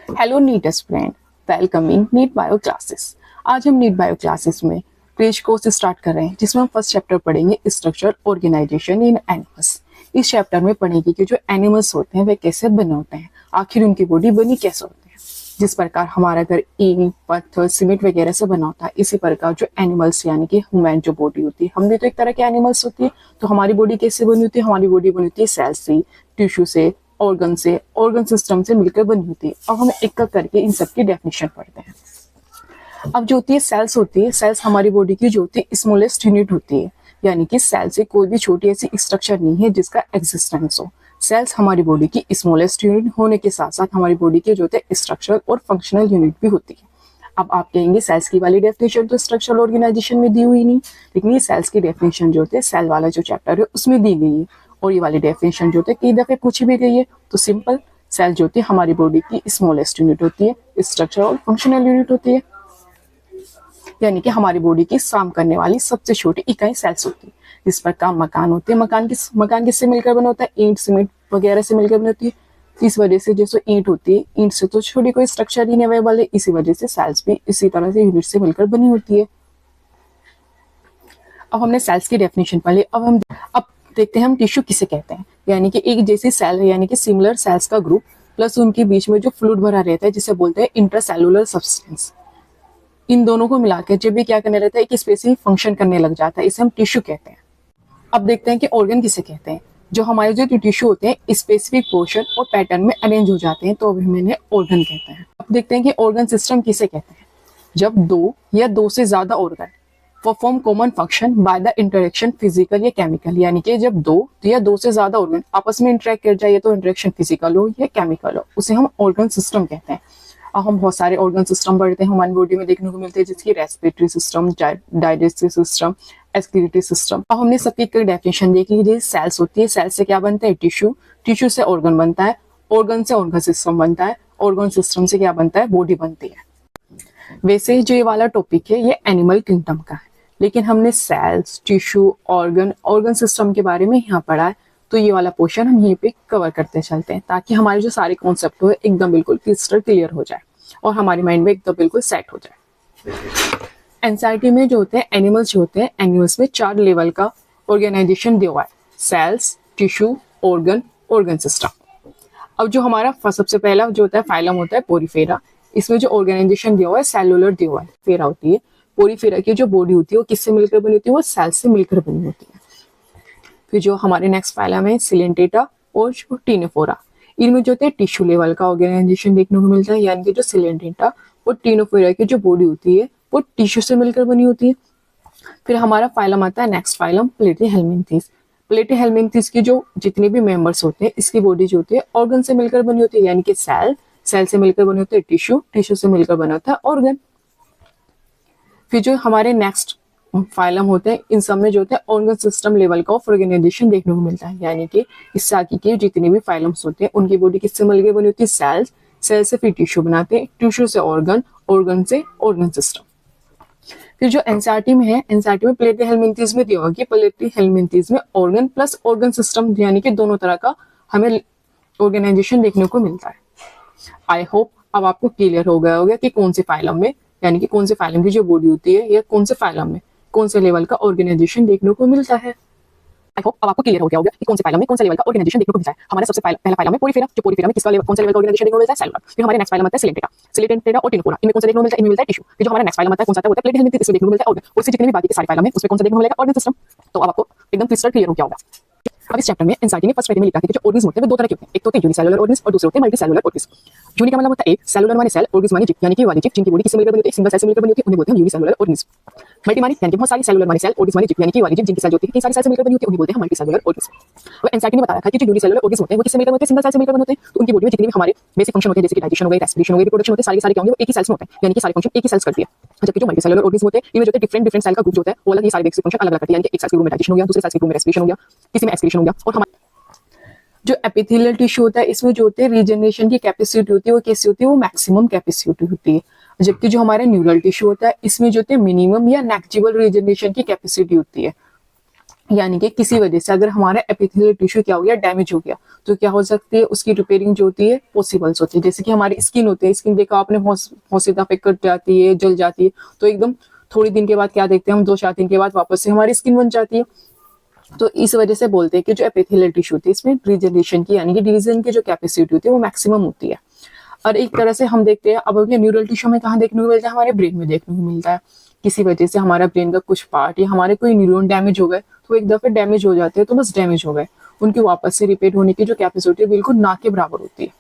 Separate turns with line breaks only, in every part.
Hello NEET student, welcome in NEET bio classes. आज हम NEET bio classes में crash course start कर रहे हैं, जिसमें हम फर्स्ट चैप्टर पढ़ेंगे स्ट्रक्चर ऑर्गेनाइजेशन इन एनिमल्स। इस चैप्टर में पढ़ेंगे कि जो एनिमल्स होते हैं वे कैसे बने होते हैं, आखिर उनकी बॉडी बनी कैसे होती है। जिस प्रकार हमारा घर ईंट, पत्थर, सीमेंट वगैरह से बना होता है, इसी प्रकार जो एनिमल्स यानी कि ह्यूमन जो बॉडी होती है, हम भी तो एक तरह के एनिमल्स होती है। तो हमारी बॉडी कैसे बनी होती है? हमारी बॉडी बनी होती है सेल से, टिश्यू से, ऑर्गन से, ऑर्गन सिस्टम से मिलकर बनी होती है। अब हम एक एक करके इन सब की डेफिनेशन पढ़ते हैं। अब जो होती है सेल्स होती है, सेल्स हमारी बॉडी की जो होती है स्मॉलेस्ट यूनिट होती है, यानी कि सेल से कोई भी छोटी ऐसी स्ट्रक्चर नहीं है जिसका एग्जिस्टेंस हो। सेल्स हमारी बॉडी की स्मॉलेस्ट यूनिट होने के साथ साथ हमारी बॉडी के जो होते हैं स्ट्रक्चरल और फंक्शनल यूनिट भी होती है। अब आप कहेंगे सेल्स की वाली डेफिनेशन तो स्ट्रक्चरल ऑर्गेनाइजेशन में दी हुई नहीं, लेकिन ये सेल्स की डेफिनेशन जो होती है सेल वाला जो चैप्टर है उसमें दी गई है, और ये वाली डेफिनेशन जो होती है कई दफे पूछी भी गई है। तो सिंपल, सेल जो होती है हमारी बॉडी की स्मॉलेस्ट यूनिट होती है, स्ट्रक्चरल और फंक्शनल यूनिट होती है, यानी कि हमारी बॉडी की काम करने वाली सबसे छोटी इकाई सेल्स होती है। जिस पर काम मकान होते हैं, मकान किससे मिलकर बना होता है? ईंट, सीमेंट वगैरह से मिलकर बनी होती है। इस वजह से जैसे ईंट होती है, ईंट से तो छोटी कोई स्ट्रक्चर ही नहीं अवेलेबल है, इसी वजह से सेल्स भी इसी तरह से यूनिट से मिलकर बनी होती है। अब हमने सेल्स की डेफिनेशन पढ़ ली। अब देखते हैं हम टिश्यू किसे कहते हैं। यानी कि एक जैसी सेल, यानी कि सिमिलर सेल्स का ग्रुप प्लस उनके बीच में जो फ्लूइड भरा रहता है, जिसे बोलते हैं इंट्रासेलुलर सब्सटेंस। इन दोनों को मिलाकर जब भी क्या करने रहता है, एक स्पेसिफिक फंक्शन करने लग जाता है, इसे हम टिश्यू कहते हैं। अब देखते हैं कि ऑर्गन किसे कहते हैं। जो हमारे जो टिश्यू होते हैं स्पेसिफिक पोर्शन और पैटर्न में अरेंज हो जाते हैं, तो अभी मैंने ऑर्गन कहते हैं। अब देखते हैं कि ऑर्गन सिस्टम किसे कहते हैं। जब दो या दो से ज्यादा organ perform common function by the interaction physical या केमिकल, यानी कि जब दो या दो से ज्यादा ऑर्गन आपस में इंटरेक्ट कर जाए, तो इंटरेक्शन फिजिकल हो या केमिकल हो, उसे हम ऑर्गन सिस्टम कहते हैं। अब हम बहुत सारे ऑर्गन सिस्टम पढ़ते हैं, हमारी बॉडी में देखने को मिलते हैं, जिसकी respiratory system, digestive system, excretory system. अब हमने सबकी एक डेफिनेशन देख ली। जैसे सेल्स होती है, सेल से क्या बनता है? टिश्यू, टिश्यू से ऑर्गन बनता है, ऑर्गन से ऑर्गन सिस्टम बनता है, ऑर्गन सिस्टम से क्या बनता है? बॉडी बनती है। वैसे जो ये वाला टॉपिक है ये एनिमल किंगडम का है, लेकिन हमने सेल्स, टिश्यू, ऑर्गन सिस्टम के बारे में यहाँ पढ़ा है, तो ये वाला पोर्शन हम यहीं पे कवर करते चलते हैं, ताकि हमारे जो सारे कॉन्सेप्ट हो एकदम बिल्कुल क्रिस्टल क्लियर हो जाए और हमारी माइंड में एकदम बिल्कुल सेट हो जाए। एनसीईआरटी में जो होते हैं एनिमल्स, जो होते हैं एनिमल्स में 4 लेवल का ऑर्गेनाइजेशन दिया हुआ है: सेल्स, टिश्यू, ऑर्गन सिस्टम। अब जो हमारा सबसे पहला जो होता है फाइलम होता है पोरीफेरा। इसमें जो ऑर्गेनाइजेशन दिया हुआ है सेलुलर दिया हुआ है, फेरा होती है। पोरीफेरा की जो बॉडी होती है वो किससे मिलकर बनी होती है? वो सेल से मिलकर बनी होती है। फिर जो हमारे नेक्स्ट फाइलम है सिलेंटेटा और टीनोफोरा। इनमें जो होते हैं टिश्यू लेवल का ऑर्गेनाइजेशन देखने को मिलता है, यानी कि जो सिलेंटेटा और टीनोफोरा की जो बॉडी होती है वो टिश्यू से मिलकर बनी होती है। फिर हमारा फाइलम आता है नेक्स्ट फाइलम प्लेटीहेल्मिन्थेस। प्लेटीहेल्मिन्थेस की जो जितने भी मेंबर्स होते हैं, इसकी बॉडी जो होती है ऑर्गन से मिलकर बनी होती है, यानी कि सेल से मिलकर बने होते हैं टिश्यू, टिश्यू से मिलकर बना होता है ऑर्गन। फिर जो हमारे नेक्स्ट फाइलम होते हैं, इन सब में जो होते हैं ऑर्गन सिस्टम लेवल का ऑर्गेनाइजेशन देखने को मिलता है, यानी कि इससे आगे के जितने भी फाइलम्स होते हैं उनकी बॉडी किससे मिलकर बनी होती है? सेल्स, सेल से फिर टिश्यू बनाते हैं, टिश्यू से ऑर्गन, ऑर्गन से ऑर्गन सिस्टम। फिर जो एनसीईआरटी में है, एनसीईआरटी में प्लेटीहेल्मिन्थेस में दिया हुआ कि प्लेटीहेल्मिन्थेस में ऑर्गन प्लस ऑर्गन सिस्टम, यानी कि दोनों तरह का हमें ऑर्गेनाइजेशन देखने को मिलता है। आई होप अब आपको क्लियर हो गया होगा कि कौन से फाइलम में, यानी कि कौन से फाइलम की जो बॉडी होती है या कौन से फाइलम में कौन से लेवल का ऑर्गेनाइजेशन देखने को मिलता है। आई होप अब आपको क्लियर हो गया होगा कि कौन से फाइलम में कौन सा लेवल का ऑर्गेनाइजेशन देखने को मिलता है। हमारा सबसे पहला फाइलम है पोरीफेरा। जो पोरीफेरा में किसका कौन सा लेवल का ऑर्गेनाइजेशन देखने को मिलता है? सेलुलर। फिर हमारे नेक्स्ट फाइलम आता है सिलेंटेटा और टीनोफोरा। इनमें कौन सा देखने को मिलता है? इनमें मिलता है टिश्यू। फिर जो हमारा नेक्स्ट फाइलम आता है कौन सा होता है? प्लेटीहेल्मिन्थेस। इसमें देखने को मिलता है ऑर्गन। और इससे जितने भी बाकी के सारे फाइलम है उसमें कौन सा देखने को मिलेगा? Organ system. तो अब आपको एकदम क्रिस्टल क्लियर हो गया होगा। अब इस चैप्टर में एनसीईआरटी ने फर्स्ट पेज में लिखा है कि जो ऑर्गन्स होते हैं वो दो तरह के होते हैं। एक तो होते हैं यूनिसेलुलर ऑर्गन्स और दूसरे होते हैं मल्टीसेलुलर ऑर्गन्स। यूनि का मतलब होता है एक, सेलुलर माने सेल, ऑर्गन्स माने जीव, यानी कि वाली जीव जिनकी बॉडी किससे मिलकर बनी होती है? सिंगल सेल से मिलकर बनी होती है, उन्हें बोलते हैं यूनिसेलुलर ऑर्गन्स। मल्टी माने यानी कि बहुत सारी, सेलुलर माने सेल, ऑर्गन्स माने जीव यानी कि वाली जीव जिनकी सेल होती है कई सारी सेल से मिलकर बनी होती है, उन्हें बोलते हैं मल्टीसेलुलर ऑर्गन्स। वो एनसीईआरटी ने बताया था कि जो यूनिसेलुलर ऑर्गन्स होते हैं वो किससे मिलकर होते हैं? सिंगल सेल से मिलकर बने होते हैं। तो उनकी बॉडी में जितने भी हमारे बेसिक फंक्शन होते हैं, जैसे कि डाइजेशन हो गई, रेस्पिरेशन हो गई, रिप्रोडक्शन होते हैं, सारे क्या होंगे? वो एक ही सेल्स में होते हैं, यानी कि सारे फंक्शन एक ही सेल्स करती है। जबकि जो मल्टीसेलुलर ऑर्गन्स होते हैं इनमें जो डिफरेंट सेल का ग्रुप जो होता है वो अलग ही सारे बेसिक फंक्शन अलग अलग करती है, यानी कि एक सेल के ग्रुप में डाइजेशन हो गया, दूसरे सेल के ग्रुप में रेस्पिरेशन हो गया, किसी में एक्सक्रीशन हो गया। और हमारे जो एपिथेलियल टिश्यू होता है इसमें जो होते हैं रीजनरेशन की कैपेसिटी होती है वो कैसी होती है? वो मैक्सिमम कैपेसिटी होती है। जबकि जो हमारा न्यूरल टिश्यू होता है इसमें जो होते हैं मिनिमम या नेग्लिजिबल रीजनरेशन की कैपेसिटी होती है। यानी कि किसी वजह से अगर हमारा एपिथेलियल टिश्यू क्या हो गया, डैमेज हो गया, तो क्या हो सकती है, उसकी रिपेयरिंग जो होती है पॉसिबल्स होती है। जैसे कि हमारी स्किन होती है, स्किन देखो आपने बहुत सी दफे कट जाती है, जल जाती है, तो एकदम थोड़ी दिन के बाद क्या देखते हैं हम, 2-4 दिन के बाद वापस से हमारी स्किन बन जाती है। तो इस वजह से बोलते हैं कि जो एपिथेलियल टिश्यू होती है इसमें रीजनरेशन की यानी कि डिवीजन की जो कैपेसिटी होती है वो मैक्सिमम होती है। और एक तरह से हम देखते हैं अब न्यूरल टिश्यू में कहाँ देखने को मिलता है, हमारे ब्रेन में देखने को मिलता है। किसी वजह से हमारा ब्रेन का कुछ पार्ट या हमारे कोई न्यूरॉन डैमेज हो गए, तो एक दफे डैमेज हो जाते हैं तो बस डैमेज हो गए, उनकी वापस से रिपेयर होने की जो कैपेसिटी है बिल्कुल ना के बराबर होती है।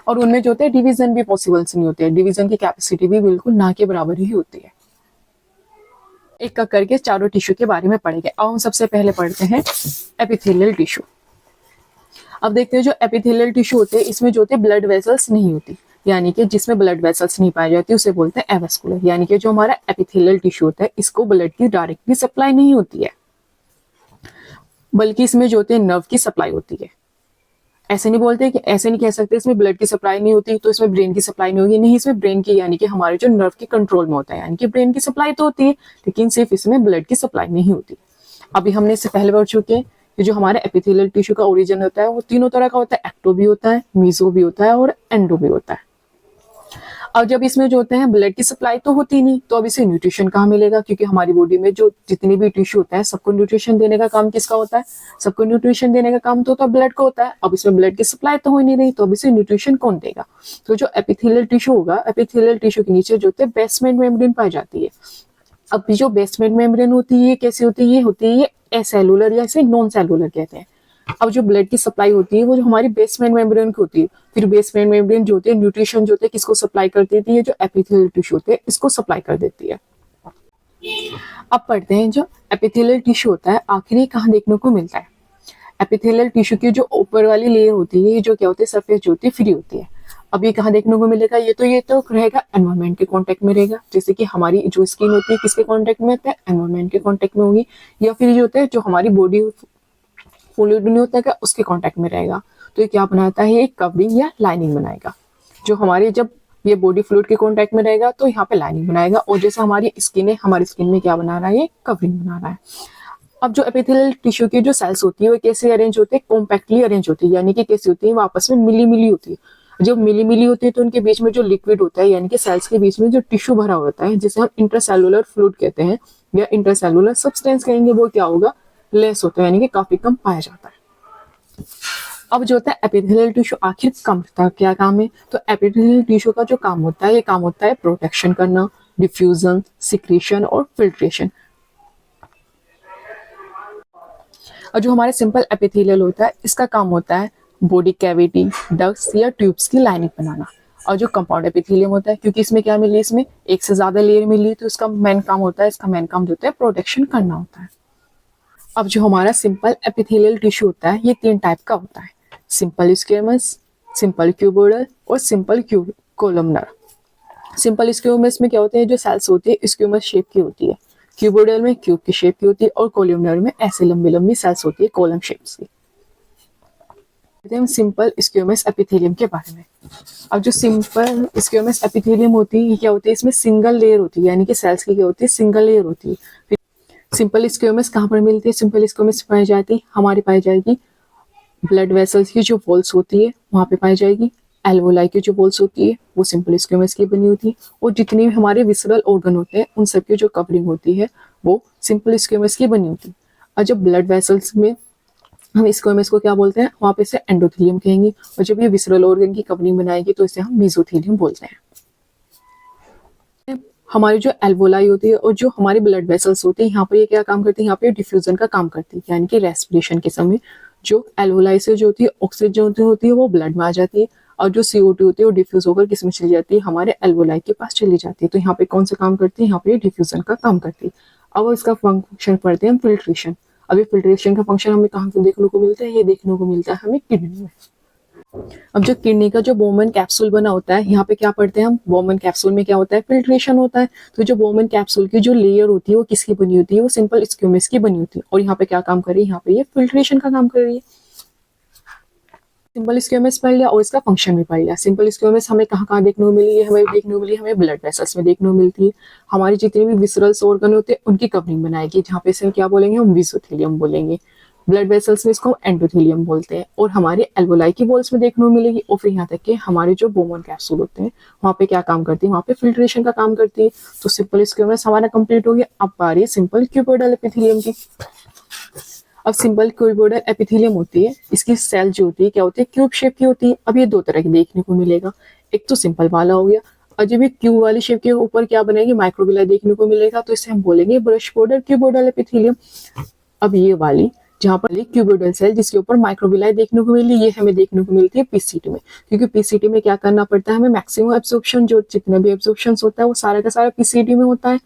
और उनमें जो होता है डिवीजन भी पॉसिबल नहीं होती है, डिवीजन की कैपेसिटी भी बिल्कुल ना के बराबर ही होती है। एक एक करके चारों टिश्यू के बारे में पढ़ेंगे। अब हम सबसे पहले पढ़ते हैं एपिथेलियल टिश्यू। अब देखते हैं जो एपिथेलियल टिश्यू होते हैं इसमें जो होते हैं ब्लड वेसल्स नहीं होती, यानी कि जिसमें ब्लड वेसल्स नहीं पाई जाती उसे बोलते हैं एवेस्कुलर। यानी कि जो हमारा एपिथेलियल टिश्यू होता है इसको ब्लड की डायरेक्टली सप्लाई नहीं होती है, बल्कि इसमें जो होते हैं नर्व की सप्लाई होती है। ऐसे नहीं बोलते कि ऐसे नहीं कह सकते इसमें ब्लड की सप्लाई नहीं होती तो इसमें ब्रेन की सप्लाई नहीं होगी, नहीं, इसमें ब्रेन की यानी कि हमारे जो नर्व के कंट्रोल में होता है, यानी कि ब्रेन की सप्लाई तो होती है लेकिन सिर्फ इसमें ब्लड की सप्लाई नहीं होती। अभी हमने इससे पहले बढ़ चुके हैं कि जो हमारे एपिथेलियल टिश्यू का ओरिजिन होता है वो तीनों तरह का होता है, एक्टो भी होता है, मीजो भी होता है और एंडो भी होता है। अब जब इसमें जो होते हैं ब्लड की सप्लाई तो होती नहीं, तो अब इसे न्यूट्रिशन कहाँ मिलेगा, क्योंकि हमारी बॉडी में जो जितनी भी टिश्यू होता है सबको न्यूट्रिशन देने का काम किसका होता है, सबको न्यूट्रिशन देने का काम तो ब्लड का होता है। अब इसमें ब्लड की सप्लाई तो हो नहीं रही, तो अब इसे न्यूट्रिशन कौन देगा, तो जो एपिथेलियल टिश्यू होगा, एपिथेलियल टिश्यू के नीचे जो होते हैं बेसमेंट मेम्ब्रेन पाई जाती है। अब जो बेसमेंट मेम्ब्रेन होती है ये कैसी होती है, ये होती है एसेलुलर या इसे नॉन सेलुलर कहते हैं। अब जो ब्लड की सप्लाई होती है वो जो हमारी बेसमेंट मेम्ब्रेन की होती है, फिर बेसमेंट मेम्ब्रेन जो होती है न्यूट्रिशन जो होते है किसको सप्लाई कर देती है, जो एपिथेलियल टिश्यू होते हैं इसको सप्लाई कर देती है। अब पढ़ते हैं जो एपिथेलियल टिश्यू होता है आखिर कहाँ देखने को मिलता है। एपिथेलियल टिश्यू की जो ऊपर वाली लेयर होती है ये जो क्या होती है, सरफेस जो होती है फ्री होती है। अब ये कहाँ देखने को मिलेगा, ये तो रहेगा एनवायरमेंट के कांटेक्ट में रहेगा, जैसे कि हमारी जो स्किन होती है किसके कांटेक्ट में होता है, एनवायरमेंट के कांटेक्ट में होगी, या फिर जो होता है जो हमारी बॉडी फ्लूइड नहीं होता है उसके कांटेक्ट में रहेगा। तो ये क्या बनाता है, एक कवरिंग या लाइनिंग बनाएगा। जो हमारी जब ये बॉडी फ्लूइड के कांटेक्ट में रहेगा तो यहाँ पे लाइनिंग बनाएगा, और जैसे हमारी स्किन है, हमारी स्किन में क्या बना रहा है, ये कवरिंग बना रहा है। अब जो एपिथेलियल टिश्यू की जो सेल्स होती है वो कैसे अरेंज होते हैं, कॉम्पैक्टली अरेंज होती है, यानी कि कैसी होती है, वो आपस में मिली मिली होती है। जब मिली मिली होती है तो उनके बीच में जो लिक्विड होता है, यानी कि सेल्स के बीच में जो टिश्यू भरा होता है जिसे हम इंट्रासेलुलर फ्लूइड कहते हैं या इंट्रासेलुलर सब्सटेंस कहेंगे, वो क्या होगा, लेस होता है, यानी कि काफी कम पाया जाता है। अब जो होता है एपिथेलियल टिश्यू आखिर काम करता है, क्या काम है, तो एपिथेलियल टिश्यू का जो काम होता है ये काम होता है प्रोटेक्शन करना, डिफ्यूजन, सिक्रीशन और फिल्ट्रेशन। और जो हमारे सिंपल एपिथेलियल होता है इसका काम होता है बॉडी कैविटी, डक्ट्स या ट्यूब्स की लाइनिंग बनाना। और जो कंपाउंड एपिथेलियम होता है, क्योंकि इसमें क्या मिली, इसमें एक से ज्यादा लेयर मिली, तो इसका मेन काम होता है, इसका मेन काम जो होता है प्रोटेक्शन करना होता है। अब जो हमारा सिंपल एपिथेलियल टिश्यू होता है ये 3 टाइप का होता है, सिंपल स्क्वेमस, सिंपल क्यूबोइडल और सिंपल कोलमनर। सिंपल स्क्वेमस में क्या होते हैं, जो सेल्स होती है स्क्वेमस शेप की होती है, क्यूबोइडल में क्यूब की शेप की होती है, और कोलमनर में ऐसे लंबी लंबी सेल्स होती है कॉलम शेप्स की। हम सिंपल स्क्वेमस एपिथेलियम के बारे में। अब जो सिंपल स्क्वेमस एपिथेलियम होती है ये क्या होती है, इसमें सिंगल लेयर होती है, यानी कि सेल्स की क्या होती है, सिंगल लेयर होती है। फिर सिंपल स्क्वेमस कहाँ पर मिलती है, सिंपल स्क्वेमस पाई जाती हमारी पाई जाएगी ब्लड वेसल्स की जो वॉल्स होती है वहां पे पाई जाएगी, एल्वोलाई की जो वॉल्स होती है वो सिंपल स्क्वेमस की बनी होती है, और जितने भी हमारे विसरल ऑर्गन होते हैं उन सबकी जो कवरिंग होती है वो सिंपल स्क्वेमस की बनी होती है। और जब ब्लड वेसल्स में हम स्क्वेमस को क्या बोलते हैं, वहां पे इसे एंडोथेलियम कहेंगे, और जब ये विसरल ऑर्गन की कवरिंग बनाएगी तो इसे हम मेसोथेलियम बोलते हैं। हमारी जो एल्वोलाई होती है और जो हमारे ब्लड वेसल्स होते हैं यहाँ पर ये क्या काम करती है, यहाँ पे डिफ्यूजन का काम करती है, यानी कि रेस्पिरेशन के समय जो एल्वोलाई से जो होती है ऑक्सीजन होती है वो ब्लड में आ जाती है, और जो CO2 होती है वो डिफ्यूज होकर किसमें चली जाती है, हमारे एल्वोलाई के पास चली जाती है। तो यहाँ पे कौन सा काम करती है, यहाँ पे डिफ्यूजन का काम करती है। अब इसका फंक्शन पढ़ते हैं हम फिल्ट्रेशन। अभी फिल्ट्रेशन का फंक्शन हमें कहाँ से देखने को मिलता है, ये देखने को मिलता है हमें किडनी में। अब जो किडनी का जो बोमन कैप्सूल बना होता है यहाँ पे क्या पढ़ते हैं हम, बोमन कैप्सूल में क्या होता है, फिल्ट्रेशन होता है। तो जो बोमन कैप्सूल की जो लेयर होती है वो किसकी बनी होती है, वो सिंपल स्क्वेमस की बनी होती है, और यहाँ पे क्या काम कर रही है, यहाँ पे ये फिल्ट्रेशन का काम कर रही है। सिंपल स्क्वेमस पढ़ लिया और इसका फंक्शन भी पढ़ लिया। सिंपल स्क्वेमस हमें कहाँ कहाँ देखने को मिली है, हमें देखने को मिली, हमें ब्लड वेसल्स में देखने को मिलती है। हमारी जितने भी विसरल्स ऑर्गन होते हैं उनकी कवरिंग बनाएगी, जहाँ पे इसे क्या बोलेंगे, हम मेसोथेलियम बोलेंगे। ब्लड वेसल्स में इसको एंडोथेलियम बोलते हैं। और हमारे एल्वोलाई की वॉल्स में देखने को मिलेगी। और फिर यहाँ तक कि हमारे जो बोमन कैप्सूल होते हैं वहाँ पे क्या काम करती है, वहाँ पे फिल्ट्रेशन का काम करती है। तो सिंपल स्क्वेमस हमारा कंप्लीट हो गया। अब बारी है सिंपल क्यूबोइडल एपिथेलियम की। अब सिंपल क्यूबोइडल एपिथेलियम होती है, इसकी सेल जो होती है क्या होती है, क्यूब शेप की होती है। अब ये दो तरह की देखने को मिलेगा, एक तो सिंपल वाला हो गया, और जब ये क्यूब वाली शेप के ऊपर क्या बनेगी, माइक्रोविलाई देखने को मिलेगा, तो इसे हम बोलेंगे ब्रश बॉर्डर क्यूबोइडल एपिथेलियम। अब ये वाली जहाँ पर क्यूबोइडल सेल जिसके ऊपर माइक्रोविलाई देखने को मिली, ये हमें देखने को मिलती है पीसीटी में, क्योंकि पीसीटी में क्या करना पड़ता है, हमें मैक्सिमम एब्जॉर्प्शन, जो जितना भी एब्जॉर्प्शन होता है वो सारा का सारा पीसीटी में होता है।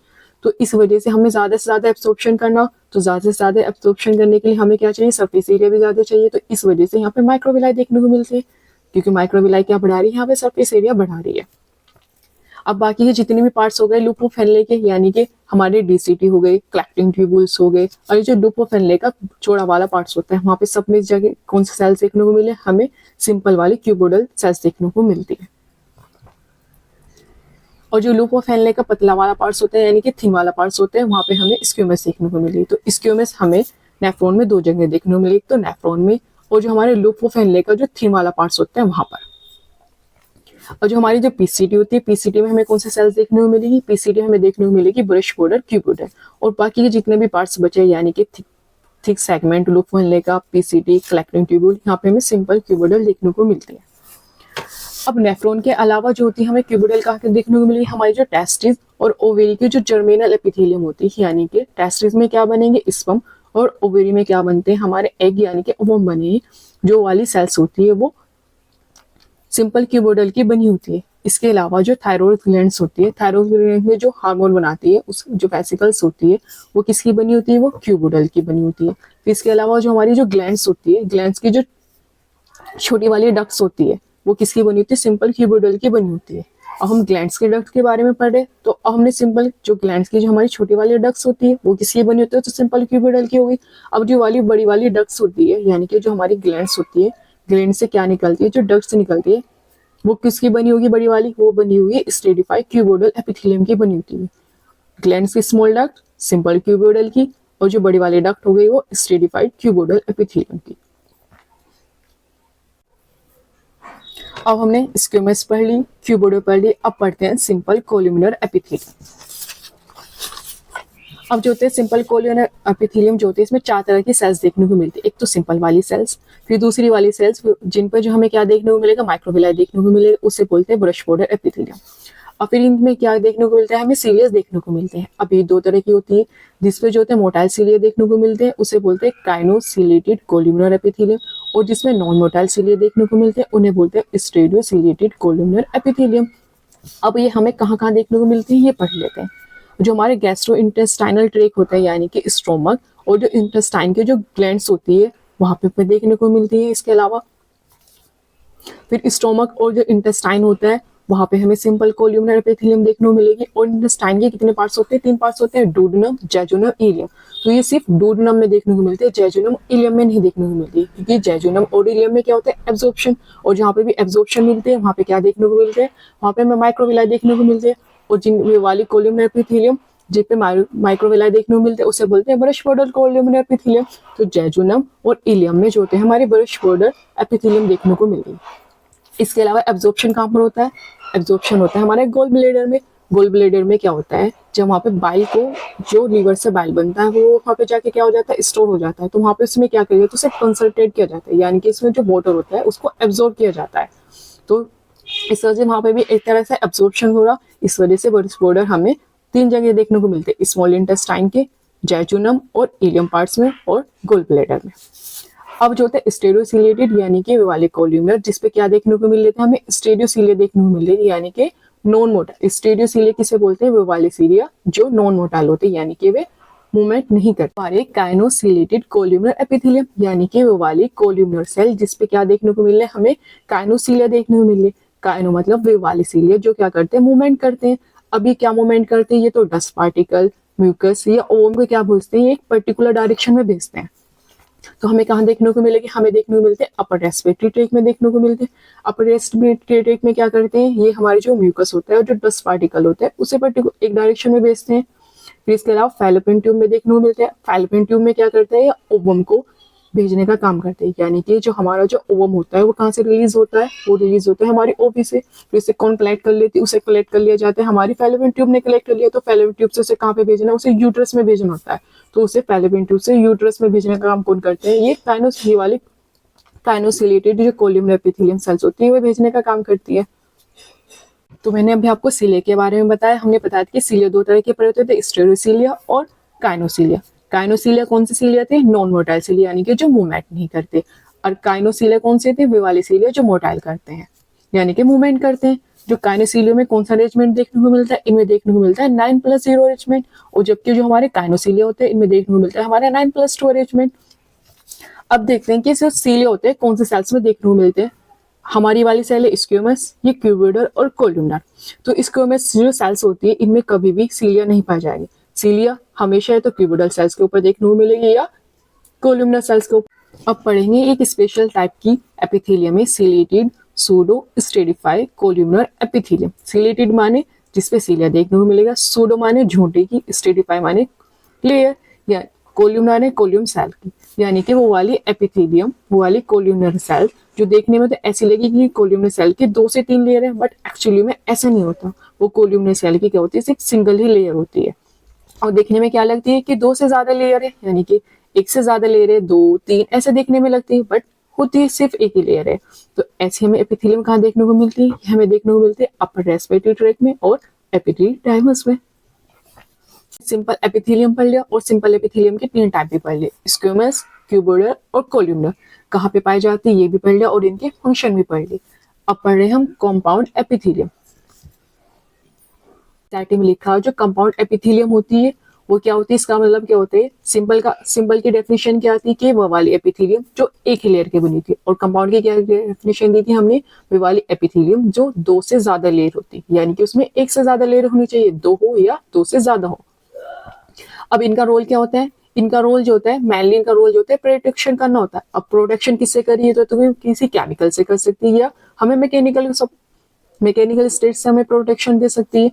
तो इस वजह से हमें ज्यादा से ज्यादा एब्जॉर्प्शन करना, तो ज्यादा से ज्यादा एब्जॉर्प्शन करने के लिए हमें क्या चाहिए, सरफेस एरिया भी ज्यादा चाहिए। तो इस वजह से यहाँ पे माइक्रोविलाई देखने को मिलती है, क्योंकि माइक्रोविलाई क्या बढ़ा रही है, यहाँ पे सरफेस एरिया बढ़ा रही है। अब बाकी के जितने भी पार्ट्स हो गए लूप ऑफ हेनले के, यानी कि हमारे डीसीटी हो गए, कलेक्टिंग ट्यूबुल्स हो गए, और ये जो लूप ऑफ हेनले का चौड़ा वाला पार्ट्स होता है, वहाँ पे सब में जगह कौन से सेल्स देखने को मिले, हमें सिंपल वाली क्यूबोइडल सेल्स देखने को मिलती है। और जो लूप ऑफ हेनले का पतला वाला पार्ट्स होता है, यानी कि थिन वाला पार्ट्स होते हैं, वहाँ पे हमें स्क्यूमस देखने को मिली। तो स्क्यूमस हमें नेफ्रॉन में दो जगह देखने को मिली, एक तो नेफ्रॉन में, और जो हमारे लूप ऑफ हेनले का जो थिन वाला पार्ट्स होता है वहाँ पर। और जो हमारी जो पीसीटी होती है, पीसीटी में हमें कौन से सेल्स देखने को मिलेगी, पीसीटी में हमें देखने को मिलेगी ब्रश बॉर्डर क्यूबोइडल। और बाकी के जितने भी पार्ट्स बचे, यानी कि thick segment, loop of Henle का, पीसीटी, कलेक्टिंग ट्यूबुल, यहाँ पे हमें सिंपल क्यूबोइडल देखने को मिलती है। अब नेफ्रॉन के अलावा जो होती है हमें क्यूबोइडल कहाँ के देखने को मिली, हमारी जो टेस्टिस और ओवेरी की जो जर्मिनल एपिथेलियम होती है, यानी कि टेस्टिस में क्या बनेंगे, स्पर्म, और ओवेरी में क्या बनते हैं, हमारे एग, यानी कि ओवम बने। जो वाली सेल्स होती है वो सिंपल क्यूबोइडल की बनी होती है। इसके अलावा जो थायराइड ग्लैंड्स होती है, थायराइड ग्लैंड में जो हार्मोन बनाती है, उस जो वेसिकल्स होती है वो किसकी बनी होती है, वो क्यूबोइडल की बनी होती है। फिर इसके अलावा जो हमारी जो ग्लैंड्स होती है, ग्लैंड्स की जो छोटी वाली डक्ट्स होती है वो किसकी बनी होती है, सिंपल क्यूबोइडल की बनी होती है। अब हम ग्लैंड्स के डक्ट के बारे में पढ़े, तो अब हमने सिंपल जो ग्लैंड्स की जो हमारी छोटी वाली डक्ट्स होती है वो किसकी बनी होती है, तो सिंपल क्यूबोइडल की होगी। अब जो वाली बड़ी वाली डक्ट्स होती है, यानी कि जो हमारी ग्लैंड्स होती है, ग्लैंड से क्या निकलती है, जो डक्ट्स निकलती है वो किसकी बनी होगी, बड़ी वाली, वो बनी हुई है स्ट्रेटिफाइड क्यूबोइडल एपिथेलियम की बनी होती है। ग्लैंड्स की स्मॉल डक्ट सिंपल क्यूबोइडल की, और जो बड़ी वाली डक्ट हो गई वो स्ट्रेटिफाइड क्यूबोइडल एपिथेलियम की। अब हमने स्क्यूमस पढ़ ली, क्यूबोइडल पढ़ ली, अब पढ़ते हैं सिंपल कोल्यूमिनर एपिथेलियम। अब जो होते हैं सिंपल कोल्यूमिनर एपिथेलियम जो होते हैं, इसमें चार तरह की सेल्स देखने को मिलती है। एक तो सिंपल वाली सेल्स, फिर दूसरी वाली सेल्स जिन पर जो हमें क्या देखने को मिलेगा, माइक्रोविलाई देखने को मिलेगा, उसे बोलते हैं ब्रश बॉर्डर एपिथेलियम। और फिर इनमें क्या देखने को मिलता है, हमें सीलियस देखने को मिलते हैं। अब ये दो तरह की होती है, जिसपे जो होते हैं मोटाइल सीलिया देखने को मिलते हैं, उसे बोलते हैं काइनोसिलेटेड कोल्यूमिनर एपिथेलियम। और जिसमें नॉन मोटाइल सीलिया देखने को मिलते हैं उन्हें बोलते हैं स्टेरियोसिलेटेड कोल्यूमिनर एपिथेलियम। अब ये हमें कहाँ कहाँ देखने को मिलती है, ये पढ़ लेते हैं। जो हमारे गैस्ट्रो इंटेस्टाइनल ट्रैक होता है, यानी कि स्टोमक, और जो इंटेस्टाइन के जो ग्लैंड्स होती है वहाँ पे देखने को मिलती है। इसके अलावा फिर स्टोमक और जो इंटेस्टाइन होता है वहाँ पे हमें सिंपल कोल्यूमिनर एपिथेलियम देखने को मिलेगी। और इंटेस्टाइन के कितने पार्ट्स होते हैं, तीन पार्ट्स होते हैं, डूडेनम, जेजुनम, इलियम। तो ये सिर्फ डूडेनम में देखने को मिलते हैं, जेजुनम, इलियम में नहीं देखने को मिलती, क्योंकि जेजुनम और इलियम में क्या होता है, एब्जॉर्प्शन। और जहाँ पे भी एब्जॉर्प्शन मिलते हैं वहाँ पे क्या देखने को मिलते हैं, वहाँ पे हमें माइक्रोविलाई देखने को मिलते हैं। और जिन ये वाली कोल्यूमिनर एपिथेलियम जिन पे माइक्रोविलाई देखने को मिलते हैं उसे बोलते हैं ब्रश बॉर्डर कोल्यूमिनर एपिथेलियम। तो जेजुनम और इलियम में जो होते हैं हमारे ब्रश बॉर्डर एपिथेलियम देखने को मिलती है। इसके अलावा एब्जॉर्प्शन कहाँ पर होता है, एब्जॉर्प्शन होता है हमारे गोल ब्लेडर में। गोल ब्लेडर में क्या होता है, जब वहाँ पे बाइल को, जो लीवर से बाइल बनता है वो वहाँ पे जाके क्या हो जाता है, स्टोर हो जाता है। तो वहाँ पे उसमें क्या किया जाता है, उसे कंसंट्रेट किया जाता है, यानी कि इसमें जो वाटर होता है उसको एब्जॉर्ब किया जाता है। तो इस वजह से वहाँ पे भी एक तरह से एब्जॉर्प्शन हो रहा। इस वजह से ब्रश बॉर्डर हमें तीन जगह देखने को मिलते हैं, स्मॉल इंटेस्टाइन के, जेजुनम और इलियम पार्ट्स में, और गोल ब्लेडर में। अब जो होता है स्टेरियोसिलेटेड, यानी कि वाले कोल्यूमिनर, जिसपे क्या देखने को मिल लेते हैं, हमें स्टेरियोसिलिया देखने को मिल रही है, यानी कि नॉन मोटाइल। स्टेरियोसिलिया किसे बोलते हैं, वो वाले सीलिया जो नॉन मोटाइल होते हैं, यानी कि वे मूवमेंट नहीं करते। हमारे काइनोसिलेटेड कोल्यूमिनर एपिथेलियम, यानी कि वो वाली कोल्यूमिनर सेल जिसपे क्या देखने को मिल रहा है, हमें काइनोसिलिया देखने को मिल रही है। काइनो मतलब वे वाले सीलिया जो क्या करते हैं, मूवमेंट करते हैं। अभी क्या मूवमेंट करते हैं, ये तो डस्ट पार्टिकल, म्यूकस या ओवम को क्या भेजते हैं, एक पर्टिकुलर डायरेक्शन में भेजते हैं। तो हमें कहाँ देखने को मिलेगी, हमें देखने को मिलते हैं अपर रेस्पिरेटरी ट्रैक्ट में देखने को मिलते हैं। अपर रेस्पिरेटरी ट्रैक्ट में क्या करते हैं, ये हमारे जो म्यूकस होता है और जो डस्ट पार्टिकल होता है उसे पर्टिकुलर एक डायरेक्शन में भेजते हैं। फिर इसके अलावा फैलोपियन ट्यूब में देखने को मिलते हैं। फैलोपियन ट्यूब में क्या करते हैं, ओवम को भेजने का काम करते हैं, यानी कि जो हमारा जो ओवम होता है वो कहाँ से रिलीज होता है, वो रिलीज होता है हमारी ओवी से। फिर इसे कौन कलेक्ट कर लेती है, उसे कलेक्ट कर लिया जाता है हमारी फैलोपियन ट्यूब ने कलेक्ट कर लिया। तो फैलोपियन ट्यूब से उसे कहाँ पे भेजना है, उसे यूट्रस में भेजना होता है। तो उसे फैलोपियन ट्यूब से यूट्रस में भेजने का काम कौन करते हैं, ये ये वाली काइनोसिलेटेड जो कोलियम एपिथेलियम सेल्स होती है वो भेजने का काम करती है। तो मैंने अभी आपको सीलिया के बारे में बताया। हमने बताया कि सीलिया दो तरह के पड़े होते थे, स्टेरोसीलिया और काइनोसीलिया। काइनोसीलिया कौन से सीलिया थे, नॉन मोटाइल सीलिया, यानी कि जो मूवमेंट नहीं करते। और काइनोसीलिया कौन से थे, वे वाले सीलिया जो मोटाइल करते हैं, यानी कि मूवमेंट करते हैं। जो काइनोसीलिया में कौन सा अरेंजमेंट देखने को मिलता है, इनमें देखने को मिलता है 9+0 अरेंजमेंट। और जबकि जो हमारे काइनोसीलिया होते हैं इनमें देखने को मिलता है हमारे 9+2 अरेंजमेंट। अब देखते हैं कि जो सीलिया होते हैं कौन से सेल्स में देखने को मिलते हैं। हमारी वाली सेल है स्क्यूमस, ये क्यूबिडल और कोल्यूमनर। तो स्क्यूमस जो सेल्स होती है इनमें कभी भी सीलिया नहीं पाई जाएगी। सीलिया हमेशा है तो क्यूबिडल सेल्स के ऊपर देखने को मिलेगी या कोल्यूमनर सेल्स के ऊपर। अब पढ़ेंगे एक स्पेशल टाइप की एपिथेलियम में ciliated pseudo stratified columnar epithelium. Ciliated माने जिसपे सीलिया देखने को मिलेगा, सूडो माने झूठे की, स्ट्रेटिफाई माने क्लियर, या कोल्यूमनर है कोल्यूम सेल की, यानी कि वो वाली एपिथेलियम, वो वाली कोल्यूमनर सेल जो देखने में तो ऐसी लगेगी कि कोल्यूमनर सेल की 2 से 3 लेयर है, बट एक्चुअली में ऐसा नहीं होता। वो कोल्यूमनर सेल की क्या होती है, सिर्फ सिंगल ही लेयर होती है। और देखने में क्या लगती है कि 2 से ज्यादा लेयर है, यानी कि 1 से ज्यादा लेयर है, 2, 3 ऐसे देखने में लगती है, बट होती है सिर्फ एक ही लेयर है। तो ऐसे हमें एपिथेलियम कहाँ देखने को मिलती है, हमें देखने को मिलती है अपर रेस्पिरेटरी ट्रैक्ट में और एपिथेलियम में। सिंपल एपिथेलियम पढ़ लिया, और सिंपल एपिथेलियम के 3 टाइप भी पढ़ लिए, स्क्यूमस, क्यूबिडल और कोल्यूमनर। कहाँ पे पाई जाती है ये भी पढ़ लिया और इनके फंक्शन भी पढ़ लिए। अब पढ़ रहे हम कंपाउंड एपिथेलियम। में लिखा जो कंपाउंड एपिथेलियम होती है वो क्या होती है, इसका मतलब क्या होता है, सिंपल की डेफिनेशन क्या आती है कि वो वाली एपिथेलियम जो एक ही लेयर की बनी थी। और कंपाउंड की क्या डेफिनेशन दी थी हमने, वो वाली एपिथेलियम जो 2 से ज्यादा लेयर होती, यानी कि उसमें 1 से ज्यादा लेयर होनी चाहिए, 2 हो या 2 से ज्यादा हो। अब इनका रोल क्या होता है, इनका रोल जो होता है मेनली इनका रोल जो होता है प्रोटेक्शन करना होता है। अब प्रोटेक्शन किससे करिए, तो तुम्हें किसी केमिकल से कर सकती है या हमें मैकेनिकल स्टेट से हमें प्रोटेक्शन दे सकती है।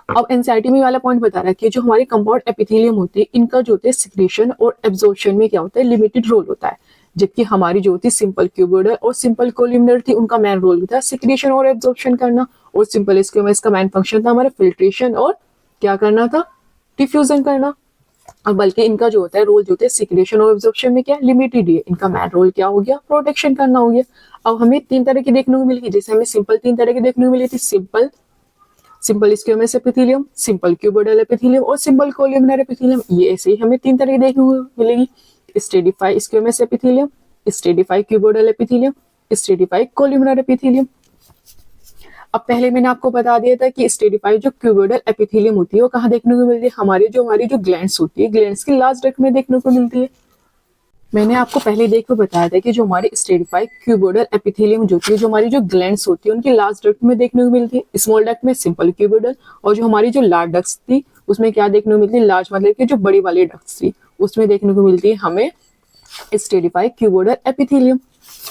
अब एनसीईआरटी में वाला पॉइंट बता रहा है कि जो हमारी कंपाउंड एपिथेलियम होती है इनका जो होता है सिक्रेशन और एब्जॉर्प्शन में क्या होता है, लिमिटेड रोल होता है। जबकि हमारी जो होती है सिंपल क्यूबिडल और सिंपल कोल्यूमनर थी, उनका मेन रोल था सिक्रेशन और एब्जॉर्प्शन करना। और सिंपल स्क्यूमस का मेन फंक्शन था हमारा फिल्ट्रेशन और क्या करना था, डिफ्यूजन करना। और बल्कि इनका जो होता है रोल जो होता है सिक्रेशन और एब्जॉर्प्शन में क्या लिमिटेड है, इनका मेन रोल क्या हो गया, प्रोटेक्शन करना हो गया। अब हमें 3 तरह की देखने को मिलेगी, जैसे हमें सिंपल 3 तरह की देखने को मिली थी, simple स्क्यूमस epithelium, simple cuboidal epithelium और सिंपल कोल्यूमनर एपिथेलियम। ये ऐसे ही हमें 3 तरह की देखने को मिलेगी, Stratify स्क्यूमस epithelium, Stratify cuboidal epithelium, Stratify columnar epithelium. अब पहले मैंने आपको बता दिया था कि स्ट्रेटिफाई जो क्यूबिडल एपिथेलियम होती है वो कहाँ देखने को मिलती है, हमारी जो ग्लैंड्स होती है, ग्लैंड्स की लास्ट डक्ट में देखने को मिलती है। मैंने आपको पहले देखकर बताया था कि जो हमारी स्ट्रेटिफाई क्यूबिडल एपिथेलियम जो होती है, जो हमारी जो ग्लैंड्स होती है उनकी लास्ट डक्ट में देखने को मिलती है। स्मॉल डक्ट में सिंपल क्यूबिडल, और जो हमारी जो लार्ज डक्ट्स थी उसमें क्या देखने को मिलती है, लार्ज मतलब कि जो बड़ी वाली डक्ट्स थी उसमें देखने को मिलती है हमें स्ट्रेटिफाई क्यूबिडल एपिथेलियम।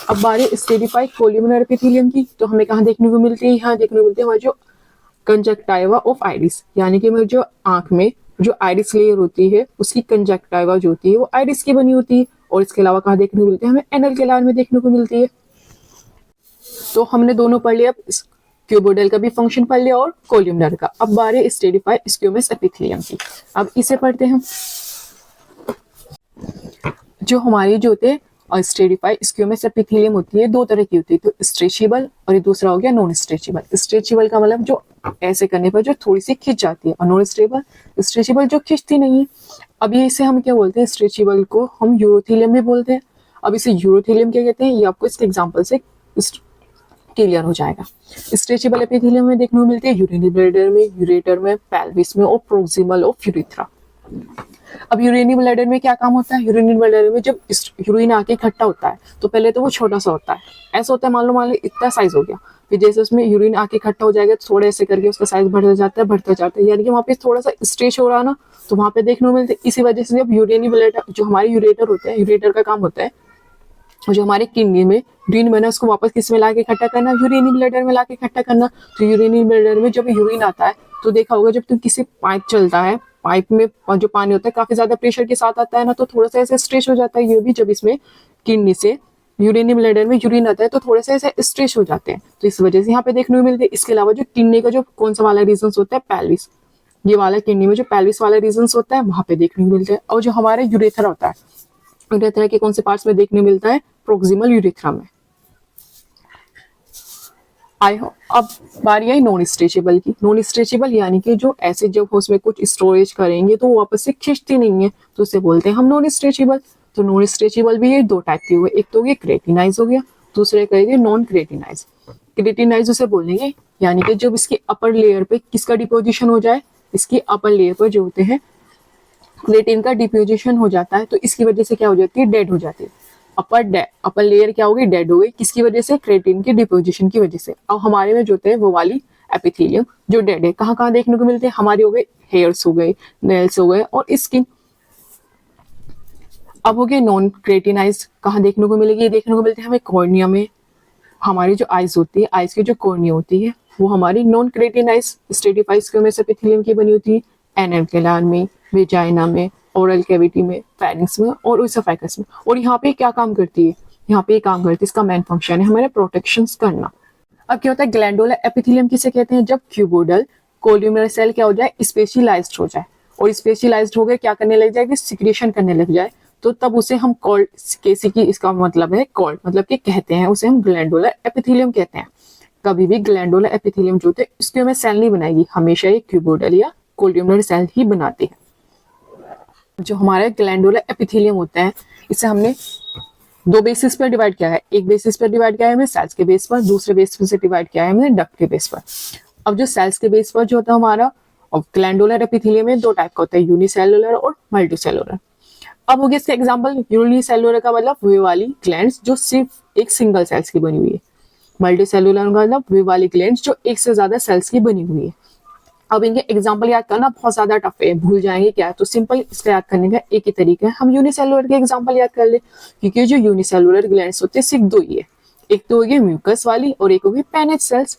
अब बारी स्ट्रेटिफाई कोल्यूमनर एपिथेलियम की, तो हमें कहाँ देखने को मिलती है, यहाँ देखने को मिलती है हमारी जो कंजक्टाइवा ऑफ आइरिस, यानी कि जो आंख में जो आइरिस लेयर होती है उसकी कंजक्टाइवा जो होती है वो आइरिस की बनी होती है। और इसके अलावा कहाँ देखने को मिलती है, हमें एनल के लाइन में देखने को मिलती है। तो हमने दोनों पढ़ लिया, क्यूबिडल का भी फंक्शन पढ़ लिया और कोल्यूमनर का। अब बारी स्ट्रेटिफाई स्क्यूमस एपिथेलियम की, अब इसे पढ़ते हैं। जो हमारी जो होते हैं और स्ट्रेटिफाई स्क्यूमस एपिथेलियम होती है 2 तरह की होती है, तो स्ट्रेचेबल और ये दूसरा हो गया नॉन स्ट्रेचेबल। स्ट्रेचेबल का मतलब जो ऐसे करने पर जो थोड़ी सी खिंच जाती है, और नॉन स्ट्रेचेबल जो खिंचती नहीं है। अब ये इसे हम क्या बोलते हैं, स्ट्रेचेबल को हम यूरोथेलियम भी बोलते हैं। अब इसे यूरोथेलियम क्या कहते हैं, ये आपको इसके एग्जाम्पल से क्लियर हो जाएगा। स्ट्रेचेबल एपिथेलियम में देखने को मिलती है यूरिनरी ब्लैडर में, यूरेटर में, पेल्विस में और प्रोक्सिमल ऑफ यूरिथ्रा। अब यूरिनरी ब्लैडर में क्या काम होता है? यूरिनरी ब्लैडर में जब यूरिन आके इकट्ठा होता है तो पहले तो वो छोटा सा होता है, ऐसा होता है, मान लो इतना साइज हो गया, फिर जैसे उसमें यूरिन आके इकट्ठा हो जाएगा तो थोड़े ऐसे करके उसका साइज बढ़ता जाता है, यानी कि वहाँ पे थोड़ा सा स्ट्रेच हो रहा है ना, तो वहाँ पे देखने को मिलते हैं। इसी वजह से जब यूरिनरी ब्लैडर, जो हमारे यूरेटर होते हैं, यूरेटर का काम होता है जो हमारे किडनी में यूरिन बना उसको वापस किस में लाके इकट्ठा करना, यूरिनरी ब्लैडर में लाके इकट्ठा करना। तो यूरिनरी ब्लैडर में जब यूरिन आता है तो देखा होगा जब तुम किसी पाइप चलता है, पाइप में जो पानी होता है काफी ज्यादा प्रेशर के साथ आता है ना, तो थोड़ा सा ऐसे स्ट्रेच हो जाता है। ये भी जब इसमें किडनी से यूरिनरी ब्लैडर में यूरिन आता है तो थोड़े से ऐसे स्ट्रेच हो जाते हैं, तो इस वजह से यहाँ पे देखने को मिलते हैं। इसके अलावा जो किडनी का जो कौन सा वाला रीजन होता है, पेल्विस, ये वाला किडनी में जो पेल्विस वाला रीजन होता है वहां पे देखने को मिलता है। और जो हमारा यूरेथ्रा होता है, यूरेथ्रा के कौन से पार्ट्स में देखने मिलता है? प्रोक्सिमल यूरेथ्रा में। अब बारी आई नॉन स्ट्रेचेबल की। नॉन स्ट्रेचेबल यानी कि जो ऐसे जब उसमें कुछ स्टोरेज करेंगे तो वो वापस से खिंचती नहीं है, तो उसे बोलते हैं हम नॉन स्ट्रेचेबल। तो नॉन स्ट्रेचेबल भी ये दो टाइप के हुए, एक तो ये क्रेटिनाइज हो गया, दूसरे कहेंगे नॉन क्रेटिनाइज। क्रेटिनाइज उसे बोलेंगे यानी कि जब इसके अपर लेयर पे किसका डिपोजिशन हो जाए, इसकी अपर लेयर पर जो होते हैं क्रेटिन का डिपोजिशन हो जाता है, तो इसकी वजह से क्या हो जाती है? डेड हो जाती है। अपर लेयर क्या हो गई? डेड हो गई। किसकी वजह से? क्रेटिन के डिपोजिशन की वजह से। अब हमारे में जो होते हैं वो वाली एपिथेलियम जो डेड है, कहाँ कहाँ देखने को मिलते हैं? हमारे हो गए हेयर्स हो गए, नेल्स हो गए और स्किन। अब हो गए नॉन क्रेटिनाइज, कहाँ देखने को मिलेगी? ये देखने को मिलते हैं हमें कॉर्निया में। हमारी जो आइज होती है, आइज की जो कॉर्निया होती है वो हमारी नॉन क्रेटिनाइज स्ट्रेटिफाइड स्क्वेमस एपिथेलियम की बनी होती है। एनल कैनाल में, वेजाइना में, ओरल कैविटी में, फेरिंक्स में और ओएसोफेगस में। और यहाँ पे क्या काम करती है? यहाँ पे काम करती है, इसका मेन फंक्शन है हमारे प्रोटेक्शन करना। अब क्या होता है? ग्लैंडुलर एपिथेलियम किसे कहते हैं? जब क्यूबोइडल कोल्यूमिनर सेल क्या हो जाए? स्पेशलाइज्ड हो जाए, और स्पेशलाइज्ड हो गए क्या करने लग जाए? सिक्रेशन करने लग जाए, तो तब उसे हम कॉल्ड केसी की, इसका मतलब है कॉल्ड, मतलब कि कहते हैं उसे हम ग्लैंडुलर एपिथेलियम कहते हैं। कभी भी ग्लैंडुलर एपिथेलियम जो होते हैं इसके में सेल नहीं बनाएगी, हमेशा ये क्यूबोइडल या कोल्यूमिनर सेल ही बनाती है। जो हमारा ग्लैंडुलर एपिथेलियम होता है इसे हमने दो बेसिस पर डिवाइड किया है। एक बेसिस पर डिवाइड किया है हमने सेल्स के बेस पर, दूसरे बेसिस से डिवाइड किया है हमने डक्ट के बेस पर। अब जो सेल्स के बेस पर जो होता है हमारा, और ग्लैंडुलर एपिथेलियम में दो टाइप का होता है, यूनिसेलुलर और मल्टीसेलुलर। अब हो गया इसका एग्जांपल, यूनिसेलुलर का मतलब वे वाली ग्लैंड्स जो सिर्फ एक सिंगल सेल्स की बनी हुई है, मल्टीसेलुलर का मतलब वे वाली ग्लैंड्स जो एक से ज्यादा सेल्स की बनी हुई है। अब इनके एग्जांपल याद करना बहुत ज्यादा टफ है, भूल जाएंगे क्या, तो सिंपल इसका याद करने का एक ही तरीका है, हम यूनिसेलुलर के एग्जांपल याद कर ले। क्योंकि जो यूनिसेलुलर ग्लैंड्स होते हैं सिर्फ दो ही है, एक तो होगी म्यूकस वाली और एक होगी पेनेज सेल्स।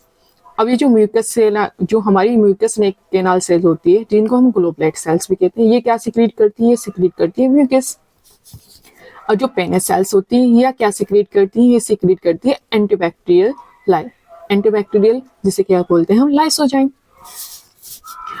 अब ये जो म्यूकस सेल, जो हमारी म्यूकस केनाल सेल होती है जिनको हम ग्लोबुलेट सेल्स भी कहते हैं, ये क्या सिक्रीट करती है? सिक्रीट करती है म्यूकस। और जो पेनेज सेल्स होती है ये क्या सिक्रीट करती है? ये सिक्रीट करती है एंटीबैक्टीरियल, जिसे क्या बोलते हैं हम? लाइसोजाइम।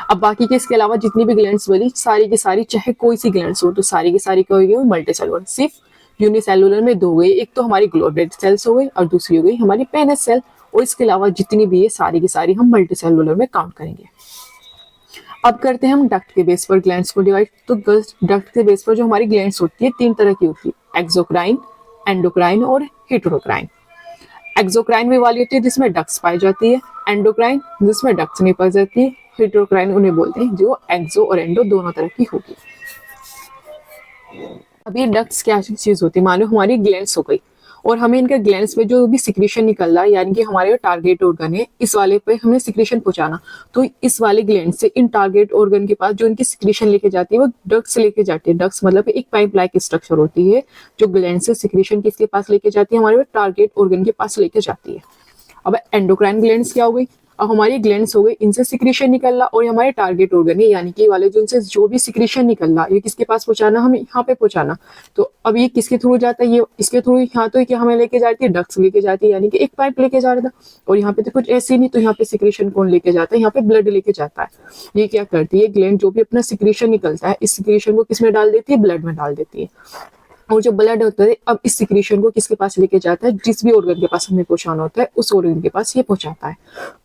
अब बाकी के इसके अलावा जितनी भी ग्लैंड्स बनी सारी की सारी, चाहे कोई सी ग्लैंड्स हो, तो सारी की सारी क्या हो गई? मल्टीसेलुलर। सिर्फ यूनिसेलुलर में दो गई, एक तो हमारी ग्लोबुलेट सेल्स हो गई और दूसरी हो गई हमारी पेनेज सेल। और इसके अलावा जितनी भी है सारी की सारी हम मल्टीसेलुलर में काउंट करेंगे। अब करते हैं हम डक्ट के बेस पर ग्लैंड्स को डिवाइड। तो डक्ट के बेस पर जो हमारी ग्लैंड्स होती है तीन तरह की होती है, एक्सोक्राइन, एंडोक्राइन और हेटेरोक्राइन। एक्सोक्राइन वे वाली होती है जिसमें डक्ट्स पाई जाती है, एंडोक्राइन जिसमें डक्ट्स नहीं पाई जाती है, हेटेरोक्राइन उन्हें बोलते हैं जो एक्सो और एंडो दोनों तरह की होगी। अब ये डक्ट्स क्या चीज होती है? मानो हमारी ग्लैंड्स हो गई और हमें इनके ग्लैंड्स में जो भी सिक्रेशन निकल रहा है, यानी कि हमारे टारगेट ऑर्गन है इस वाले पे हमें सिक्रेशन पहुंचाना, तो इस वाले ग्लैंड से इन टारगेट ऑर्गन के पास जो इनकी सिक्रेशन लेके जाती है वो डक्ट्स लेके जाती है। डक्ट्स मतलब एक पाइप लाइक स्ट्रक्चर होती है जो ग्लैंड से सिक्रेशन किसके पास लेके जाती है? हमारे टारगेट ऑर्गन के पास लेके जाती है। अब एंडोक्राइन ग्लैंड्स क्या हो गई? अब हमारी ग्लैंड्स हो गई, इनसे सिक्रेशन निकल रहा और हमारे टारगेट ऑर्गन है, यानी कि वाले जो इनसे जो भी सिक्रेशन निकल रहा ये किसके पास पहुंचाना? हमें यहाँ पे पहुंचाना। तो अब ये किसके थ्रू जाता है? ये इसके थ्रू, यहाँ तो क्या हमें लेके जाती है? डक्ट्स लेके जाती है, यानी कि एक पाइप लेके जा रहा था। और यहाँ पे तो कुछ ऐसे नहीं, तो यहाँ पे सिक्रेशन कौन लेके जाता है? यहाँ पे ब्लड लेके जाता है। ये क्या करती है? ग्लैंड जो भी अपना सिक्रेशन निकलता है इस सिक्रेशन को किसमें डाल देती है? ब्लड में डाल देती है। और जो ब्लड होता है अब इस सिक्रेशन को किसके पास लेके जाता है? जिस भी ऑर्गन के पास हमें पहुंचाना होता है उस ऑर्गन के पास ये पहुंचाता है।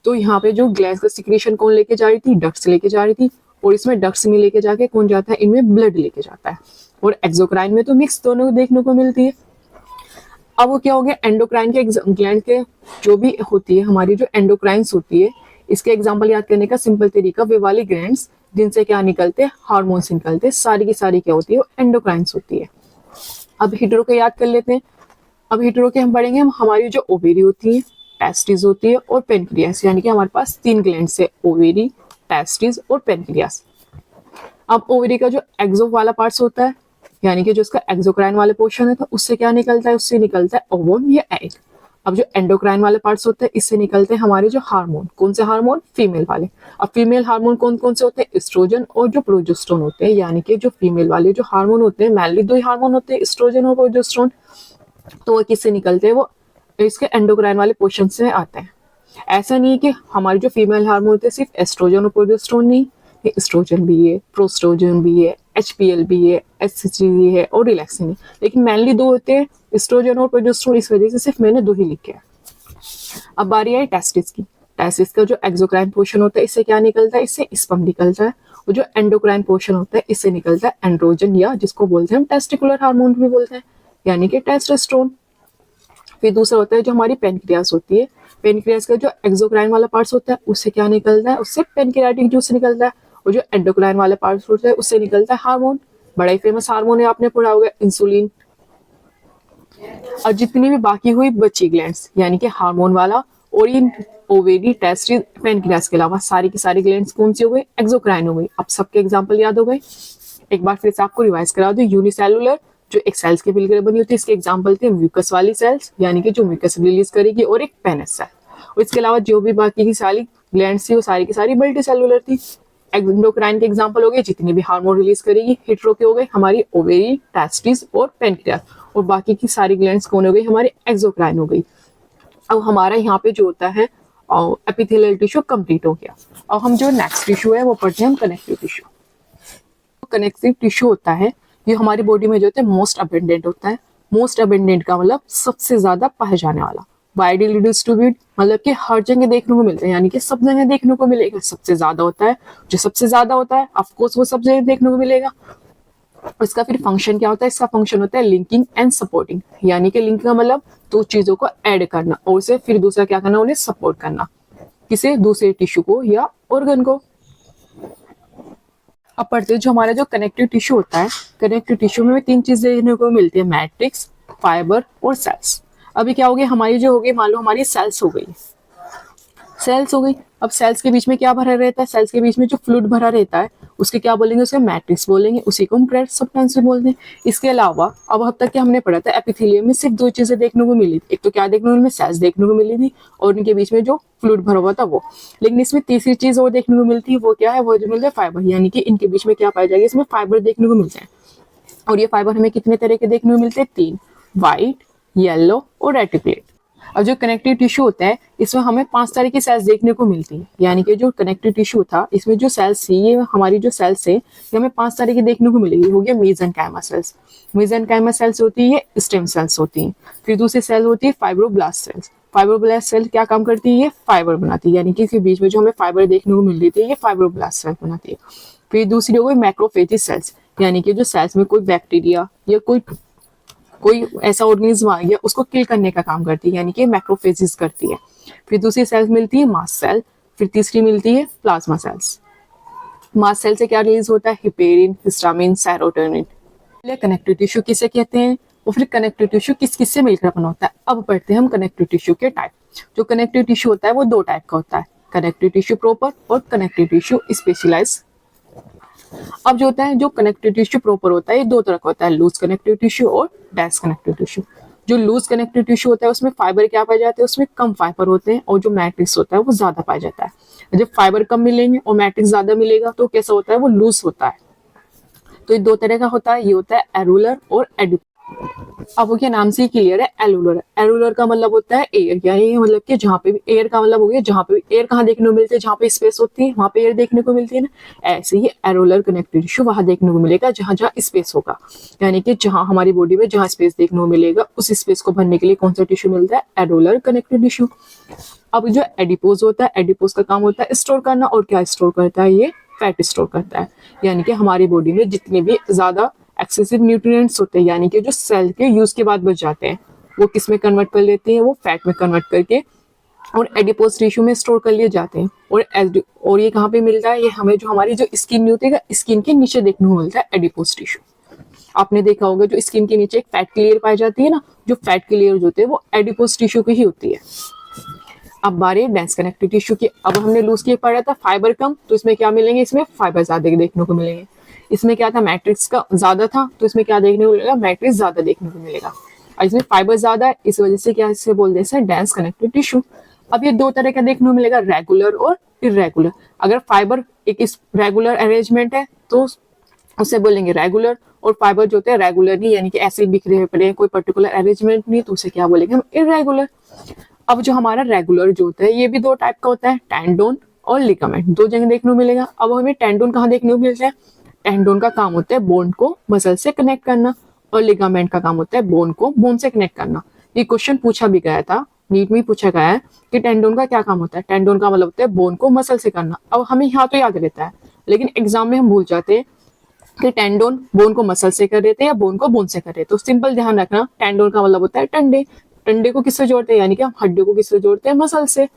तो यहाँ पे जो ग्लैंड्स का सिक्रेशन कौन लेके जा रही थी? डक्ट्स लेके जा रही थी। और इसमें डक्ट्स में लेके जाके कौन जाता है? इनमें ब्लड लेके जाता है। और एक्सोक्राइन में तो मिक्स दोनों देखने को मिलती है। अब वो क्या हो गया? एंडोक्राइन के ग्लैंड के जो भी होती है हमारी जो एंडोक्राइन्स होती है, इसके एग्जाम्पल याद करने का सिंपल तरीका, वे वाली ग्लैंड्स जिनसे क्या निकलते हैं, हार्मोन्स निकलते हैं। सारी की सारी क्या होती है, एंडोक्राइंस होती है। अब हीटरो को याद कर लेते हैं। अब हीटरो के हम पढ़ेंगे, हम हमारी जो ओवेरी होती है, टेस्टिस होती है और पेनक्रियास, यानी कि हमारे पास 3 ग्लैंड्स है, ओवेरी, टेस्टिस और पेनक्रियास। अब ओवेरी का जो एक्सो वाला पार्ट्स होता है, यानी कि जो इसका एक्सोक्राइन वाले पोर्शन है, तो उससे क्या निकलता है, उससे निकलता है ओवम या एग। अब जो एंडोक्राइन वाले पार्ट्स होते हैं, इससे निकलते हैं हमारे जो हार्मोन। कौन से हार्मोन, फीमेल वाले। अब फीमेल हार्मोन कौन कौन से होते हैं, एस्ट्रोजन और जो प्रोजेस्टेरोन होते हैं। यानी कि जो फीमेल वाले जो हार्मोन होते हैं, मेनली 2 ही हार्मोन होते हैं, एस्ट्रोजन और प्रोजेस्टेरोन। तो वो किससे निकलते हैं, वो इसके एंडोक्राइन वाले पोर्शन से आते हैं। ऐसा नहीं कि हमारे जो फीमेल हार्मोन होते हैं सिर्फ एस्ट्रोजन और प्रोजेस्टेरोन नहीं, एस्ट्रोजन भी है, प्रोस्ट्रोजन भी है, HPL भी है, HCG भी है और रिलैक्सिन है। लेकिन मेनली 2 होते हैं, एस्ट्रोजन और प्रोजेस्टेरोन। इस वजह से सिर्फ मैंने 2 ही लिखे हैं। अब बारी आई टेस्टिस की। टेस्टिस का जो एक्सोक्राइन पोर्शन होता है, इससे क्या निकलता है, इससे स्पर्म निकलता है। और जो एंडोक्राइन पोर्शन होता है, इससे निकलता है एंड्रोजन, या जिसको बोलते हैं हम टेस्टिकुलर हार्मोन भी बोलते हैं, यानी कि टेस्टोस्टेरोन। फिर दूसरा होता है जो हमारी पेनक्रियास होती है। पेनक्रियास का जो एक्सोक्राइन वाला पार्ट्स होता है, उससे क्या निकलता है, उससे पेनक्रियाटिक जूस निकलता है। और जो एंडोक्राइन वाले पार्ट्स होते हैं, उससे निकलता है हार्मोन। बड़ा ही फेमस हार्मोन है, आपने पढ़ा होगा, इंसुलिन। और जितनी भी बाकी हुई बची ग्लैंड्स, यानी कि हार्मोन वाला और इन ओवेरी, टेस्टिस, पेनक्रियास के अलावा सारी की सारी ग्लैंड्स कौन सी हो गई, एक्सोक्राइन हो गई। अब सबके एग्जांपल याद हो गए। एक बार फिर से आपको रिवाइज करा दूं। यूनिसेलुलर जो एक सेल्स के मिलकर बनी होती है, इसके एग्जांपल थे म्यूकस वाली सेल्स, यानी कि जो म्यूकस रिलीज करेगी, और एक पेनस सेल। और इसके अलावा जो भी बाकी की सारी ग्लैंड्स थी, वो सारी की सारी मल्टी सेलुलर थी। एंडोक्राइन के एग्जांपल हो गए जितनी भी हार्मोन रिलीज करेगी। हेटेरो के हो गए हमारी ओवेरी, टेस्टिस और पेनक्रियास। और बाकी की सारी ग्लैंड्स कौन हो गई, हमारी एक्सोक्राइन हो गई। अब हमारा यहाँ पे जो होता है एपिथेलियल टिश्यू कंप्लीट हो गया। अब हम जो नेक्स्ट टिश्यू है वो पढ़ते हैं हम कनेक्टिव टिश्यू। कनेक्टिव टिश्यू होता है, ये हमारी बॉडी में जो होता है मोस्ट अबेंडेंट होता है। मोस्ट अबेंडेंट का मतलब सबसे ज्यादा पाए जाने वाला। वाइडली डिस्ट्रीब्यूट मतलब कि हर जगह देखने को मिलता है, यानी कि सब जगह देखने को मिलेगा। सबसे ज्यादा होता है, जो सबसे ज्यादा होता है ऑफकोर्स वो सब जगह देखने को मिलेगा। इसका फिर फंक्शन क्या होता है, इसका फंक्शन होता है लिंकिंग एंड सपोर्टिंग। यानी कि लिंक का मतलब 2 चीजों को ऐड करना और उसे फिर दूसरा क्या करना, उन्हें सपोर्ट करना, किसे, दूसरे टिश्यू को या ऑर्गन को। अब पढ़ते हैं जो हमारा जो कनेक्टिव टिश्यू होता है। कनेक्टिव टिश्यू में 3 चीजें देखने को मिलती है, मैट्रिक्स, फाइबर और सेल्स। अभी क्या हो गई, हमारी जो हो गई, मान लो हमारी सेल्स हो गई, सेल्स हो गई। अब सेल्स के बीच में क्या भरा रहता है, सेल्स के बीच में जो फ्लूइड भरा रहता है उसके क्या बोलेंगे, उसके मैट्रिक्स बोलेंगे, उसी को हम क्रेस्ट सब्सटेंस बोलते हैं। इसके अलावा अब तक क्या हमने पढ़ा था, एपिथेलियम में सिर्फ 2 चीजें देखने को मिली थी। एक तो क्या देखने को मिली, सेल्स देखने को मिली थी और उनके बीच में जो फ्लूइड भरा हुआ था वो। लेकिन इसमें तीसरी चीज और देखने को मिलती है, वो क्या है, वो जो मिलता है फाइबर। यानी कि इनके बीच में क्या पाया जाएगा, इसमें फाइबर देखने को मिलते हैं। और ये फाइबर हमें कितने तरह के देखने को मिलते हैं, 3, व्हाइट, येलो और रेटिकुलेट। अब जो कनेक्टिव टिश्यू होता है, इसमें हमें 5 तरह की सेल्स देखने को मिलती है। यानी कि जो कनेक्टिव टिश्यू था, इसमें जो सेल्स थी, ये हमारी जो सेल्स है, ये हमें 5 तरह की देखने को मिलेगी। हो गया मेसेनकाइमा सेल्स। मेसेनकाइमा सेल्स होती है, ये स्टेम सेल्स होती हैं। फिर दूसरी सेल होती है फाइब्रोब्लास्ट सेल्स। फाइब्रोब्लास्ट सेल क्या काम करती है, ये फाइबर बनाती है। यानी कि इसके बीच में जो हमें फाइबर देखने को मिल रही थी, ये फाइब्रोब्लास्ट सेल बनाती है। फिर दूसरी हो गई मैक्रोफेजेस सेल्स, यानी कि जो सेल्स में कोई बैक्टीरिया या कोई ऐसा ऑर्गेनिज्म आ गया, उसको किल करने का काम करती है, यानी कि मैक्रोफेजेस करती है। फिर दूसरी सेल्स मिलती है मास्ट सेल। फिर तीसरी मिलती है प्लाज्मा सेल्स। मास्ट सेल से क्या रिलीज होता है, heparin, histamine, serotonin. Connective tissue किसे कहते हैं, और फिर कनेक्टिव टिश्यू किस किस से मिलकर बना होता है। अब पढ़ते हैं हम कनेक्टिव टिश्यू के टाइप। जो कनेक्टिव टिश्यू होता है वो 2 टाइप का होता है, कनेक्टिव टिश्यू प्रॉपर और कनेक्टिव टिश्यू स्पेशलाइज्ड। अब जो होता है, जो कनेक्टिव टिश्यू प्रॉपर होता है, ये 2 तरह का होता है, लूज कनेक्टिव टिश्यू और डेंस कनेक्टिव टिश्यू। जो लूज कनेक्टिव टिश्यू होता है उसमें फाइबर क्या पाए जाते हैं, उसमें कम फाइबर होते हैं, और जो मैट्रिक्स होता है वो ज्यादा पाया जाता है। जब फाइबर कम मिलेंगे और मैट्रिक्स ज्यादा मिलेगा तो कैसा होता है, वो लूज होता है। तो ये 2 तरह का होता है, ये होता है एरुलर और एडिपोज। अब वो क्या नाम से ही क्लियर है, एलुलर। एलुलर का मतलब होता है एयर, यानी मतलब कि जहाँ पे भी एयर का मतलब हो गया, जहाँ पे भी एयर कहाँ देखने को मिलती है, जहाँ पे स्पेस होती है वहां पे एयर देखने को मिलती है ना। ऐसे ही एरुलर कनेक्टिव टिश्यू वहां देखने को मिलेगा जहां जहां स्पेस होगा, यानी कि जहां हमारी बॉडी में जहां स्पेस देखने को मिलेगा, उस स्पेस को भरने के लिए कौन सा टिश्यू मिलता है, एरुलर कनेक्टिव टिश्यू। अब जो एडिपोज होता है, एडिपोज का काम होता है स्टोर करना, और क्या स्टोर करता है, ये फैट स्टोर करता है। यानी कि हमारी बॉडी में जितने भी ज्यादा एक्सेसिव न्यूट्रिएंट्स होते हैं, यानी कि जो सेल के यूज के बाद बच जाते हैं, वो किस में कन्वर्ट कर लेते हैं, वो फैट में कन्वर्ट करके और एडिपोज टिश्यू में स्टोर कर लिए जाते हैं। और ये कहाँ पे मिलता है, ये हमें जो हमारी जो स्किन नहीं होती है, स्किन के नीचे देखने को मिलता है एडिपोज टिश्यू। आपने देखा होगा जो स्किन के नीचे एक फैट की लेयर पाई जाती है ना, जो फैट की लेयर होते हैं वो एडिपोज टिश्यू की ही होती है। अब बारी डेंस कनेक्टिव टिश्यू की। अब हमने लूज किए पढ़ा था फाइबर कम, तो इसमें क्या मिलेंगे, इसमें फाइबर ज्यादा देखने को मिलेंगे। इसमें क्या था, मैट्रिक्स का ज्यादा था, तो इसमें क्या देखने को मिलेगा, मैट्रिक्स ज्यादा देखने को मिलेगा। और इसमें फाइबर ज्यादा है, इस वजह से क्या इसे बोलते हैं डेंस कनेक्टिव टिश्यू। अब ये दो तरह का देखने को मिलेगा, रेगुलर और इरेगुलर। अगर फाइबर एक इस रेगुलर अरेंजमेंट है तो उसे बोलेंगे रेगुलर, और फाइबर जो होते हैं रेगुलर नहीं, यानी कि ऐसे बिखरे पड़े हैं, कोई पर्टिकुलर अरेंजमेंट नहीं, तो उसे क्या बोलेंगे हम, इरेगुलर। अब जो हमारा रेगुलर जो होता है ये भी दो टाइप का होता है, टेंडोन और लिगामेंट, दो जगह देखने को मिलेगा। अब हमें टेंडोन कहाँ देखने को मिलता है, टेंडोन का काम होता है बोन को मसल से कनेक्ट करना, और लिगामेंट का काम होता है बोन को बोन से कनेक्ट करना। ये क्वेश्चन पूछा भी गया था, नीट में पूछा गया है कि टेंडोन का क्या काम होता है। टेंडोन का मतलब होता है बोन को मसल से करना। अब हमें यहाँ तो याद रहता है, लेकिन एग्जाम में हम भूल जाते हैं कि टेंडोन बोन को मसल से कर रहे थे या बोन को बोन से कर रहे थे। तो सिंपल ध्यान रखना, टेंडोन का मतलब होता है टंडे, टंडे को किससे जोड़ते हैं, यानी कि हम हड्डियों को किससे जोड़ते हैं, मसल से।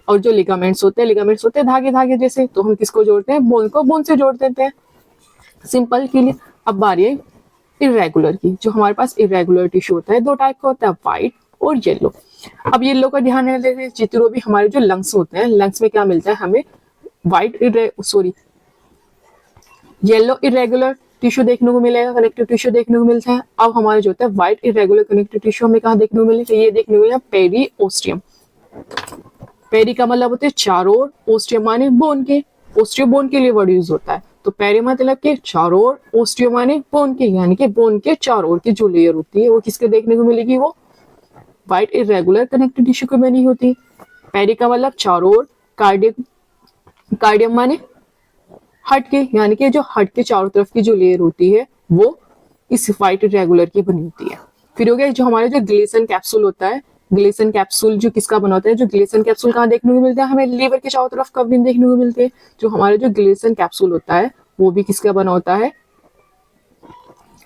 और जो लिगामेंट्स होते हैं धागे धागे जैसे, तो हम किसको जोड़ते हैं, बोन को बोन से जोड़ देते हैं, सिंपल के लिए। अब बारी है इरेगुलर की। जो हमारे पास इरेगुलर टिश्यू होता है दो टाइप का होता है, व्हाइट और येलो। अब येलो का ध्यान रखिए, चित्रों भी हमारे जो लंग्स होते हैं, लंग्स में क्या मिलता है हमें, येलो इरेगुलर टिश्यू देखने को मिलेगा, कनेक्टिव टिश्यू देखने को मिलता है। अब हमारे जो होता है व्हाइट इरेगुलर कनेक्टिव टिश्यू हमें कहाँ देखने को मिलेगा, ये देखने को मिलेगा पेरी ओस्टियम। पेरी का मतलब होता है चारों ओर, ओस्टियम माने बोन के, ओस्टियो बोन के लिए वर्ड यूज होता है। तो पेरी मतलब के चारों ओर, ओस्टियो माने बोन के, यानी कि बोन के चारों ओर की जो लेयर होती है वो किसके देखने को मिलेगी, वो व्हाइट इरेगुलर कनेक्टिव टिश्यू की बनी होती है। पेरी का मतलब चारों ओर, कार्डियम माने हट के, यानी कि जो हट के चारों तरफ की जो लेयर होती है वो इस व्हाइट इरेगुलर की बनी होती है। फिर हो गया जो हमारे जो ग्लेसन कैप्सूल होता है, ग्लेसन कैप्सूल जो किसका बना होता है, जो ग्लेसन कैप्सूल कहाँ देखने को मिलता है, हमें लीवर के चारों तरफ कवरिंग देखने को मिलती है। जो हमारे जो ग्लेसन कैप्सूल होता है वो भी किसका बना होता है,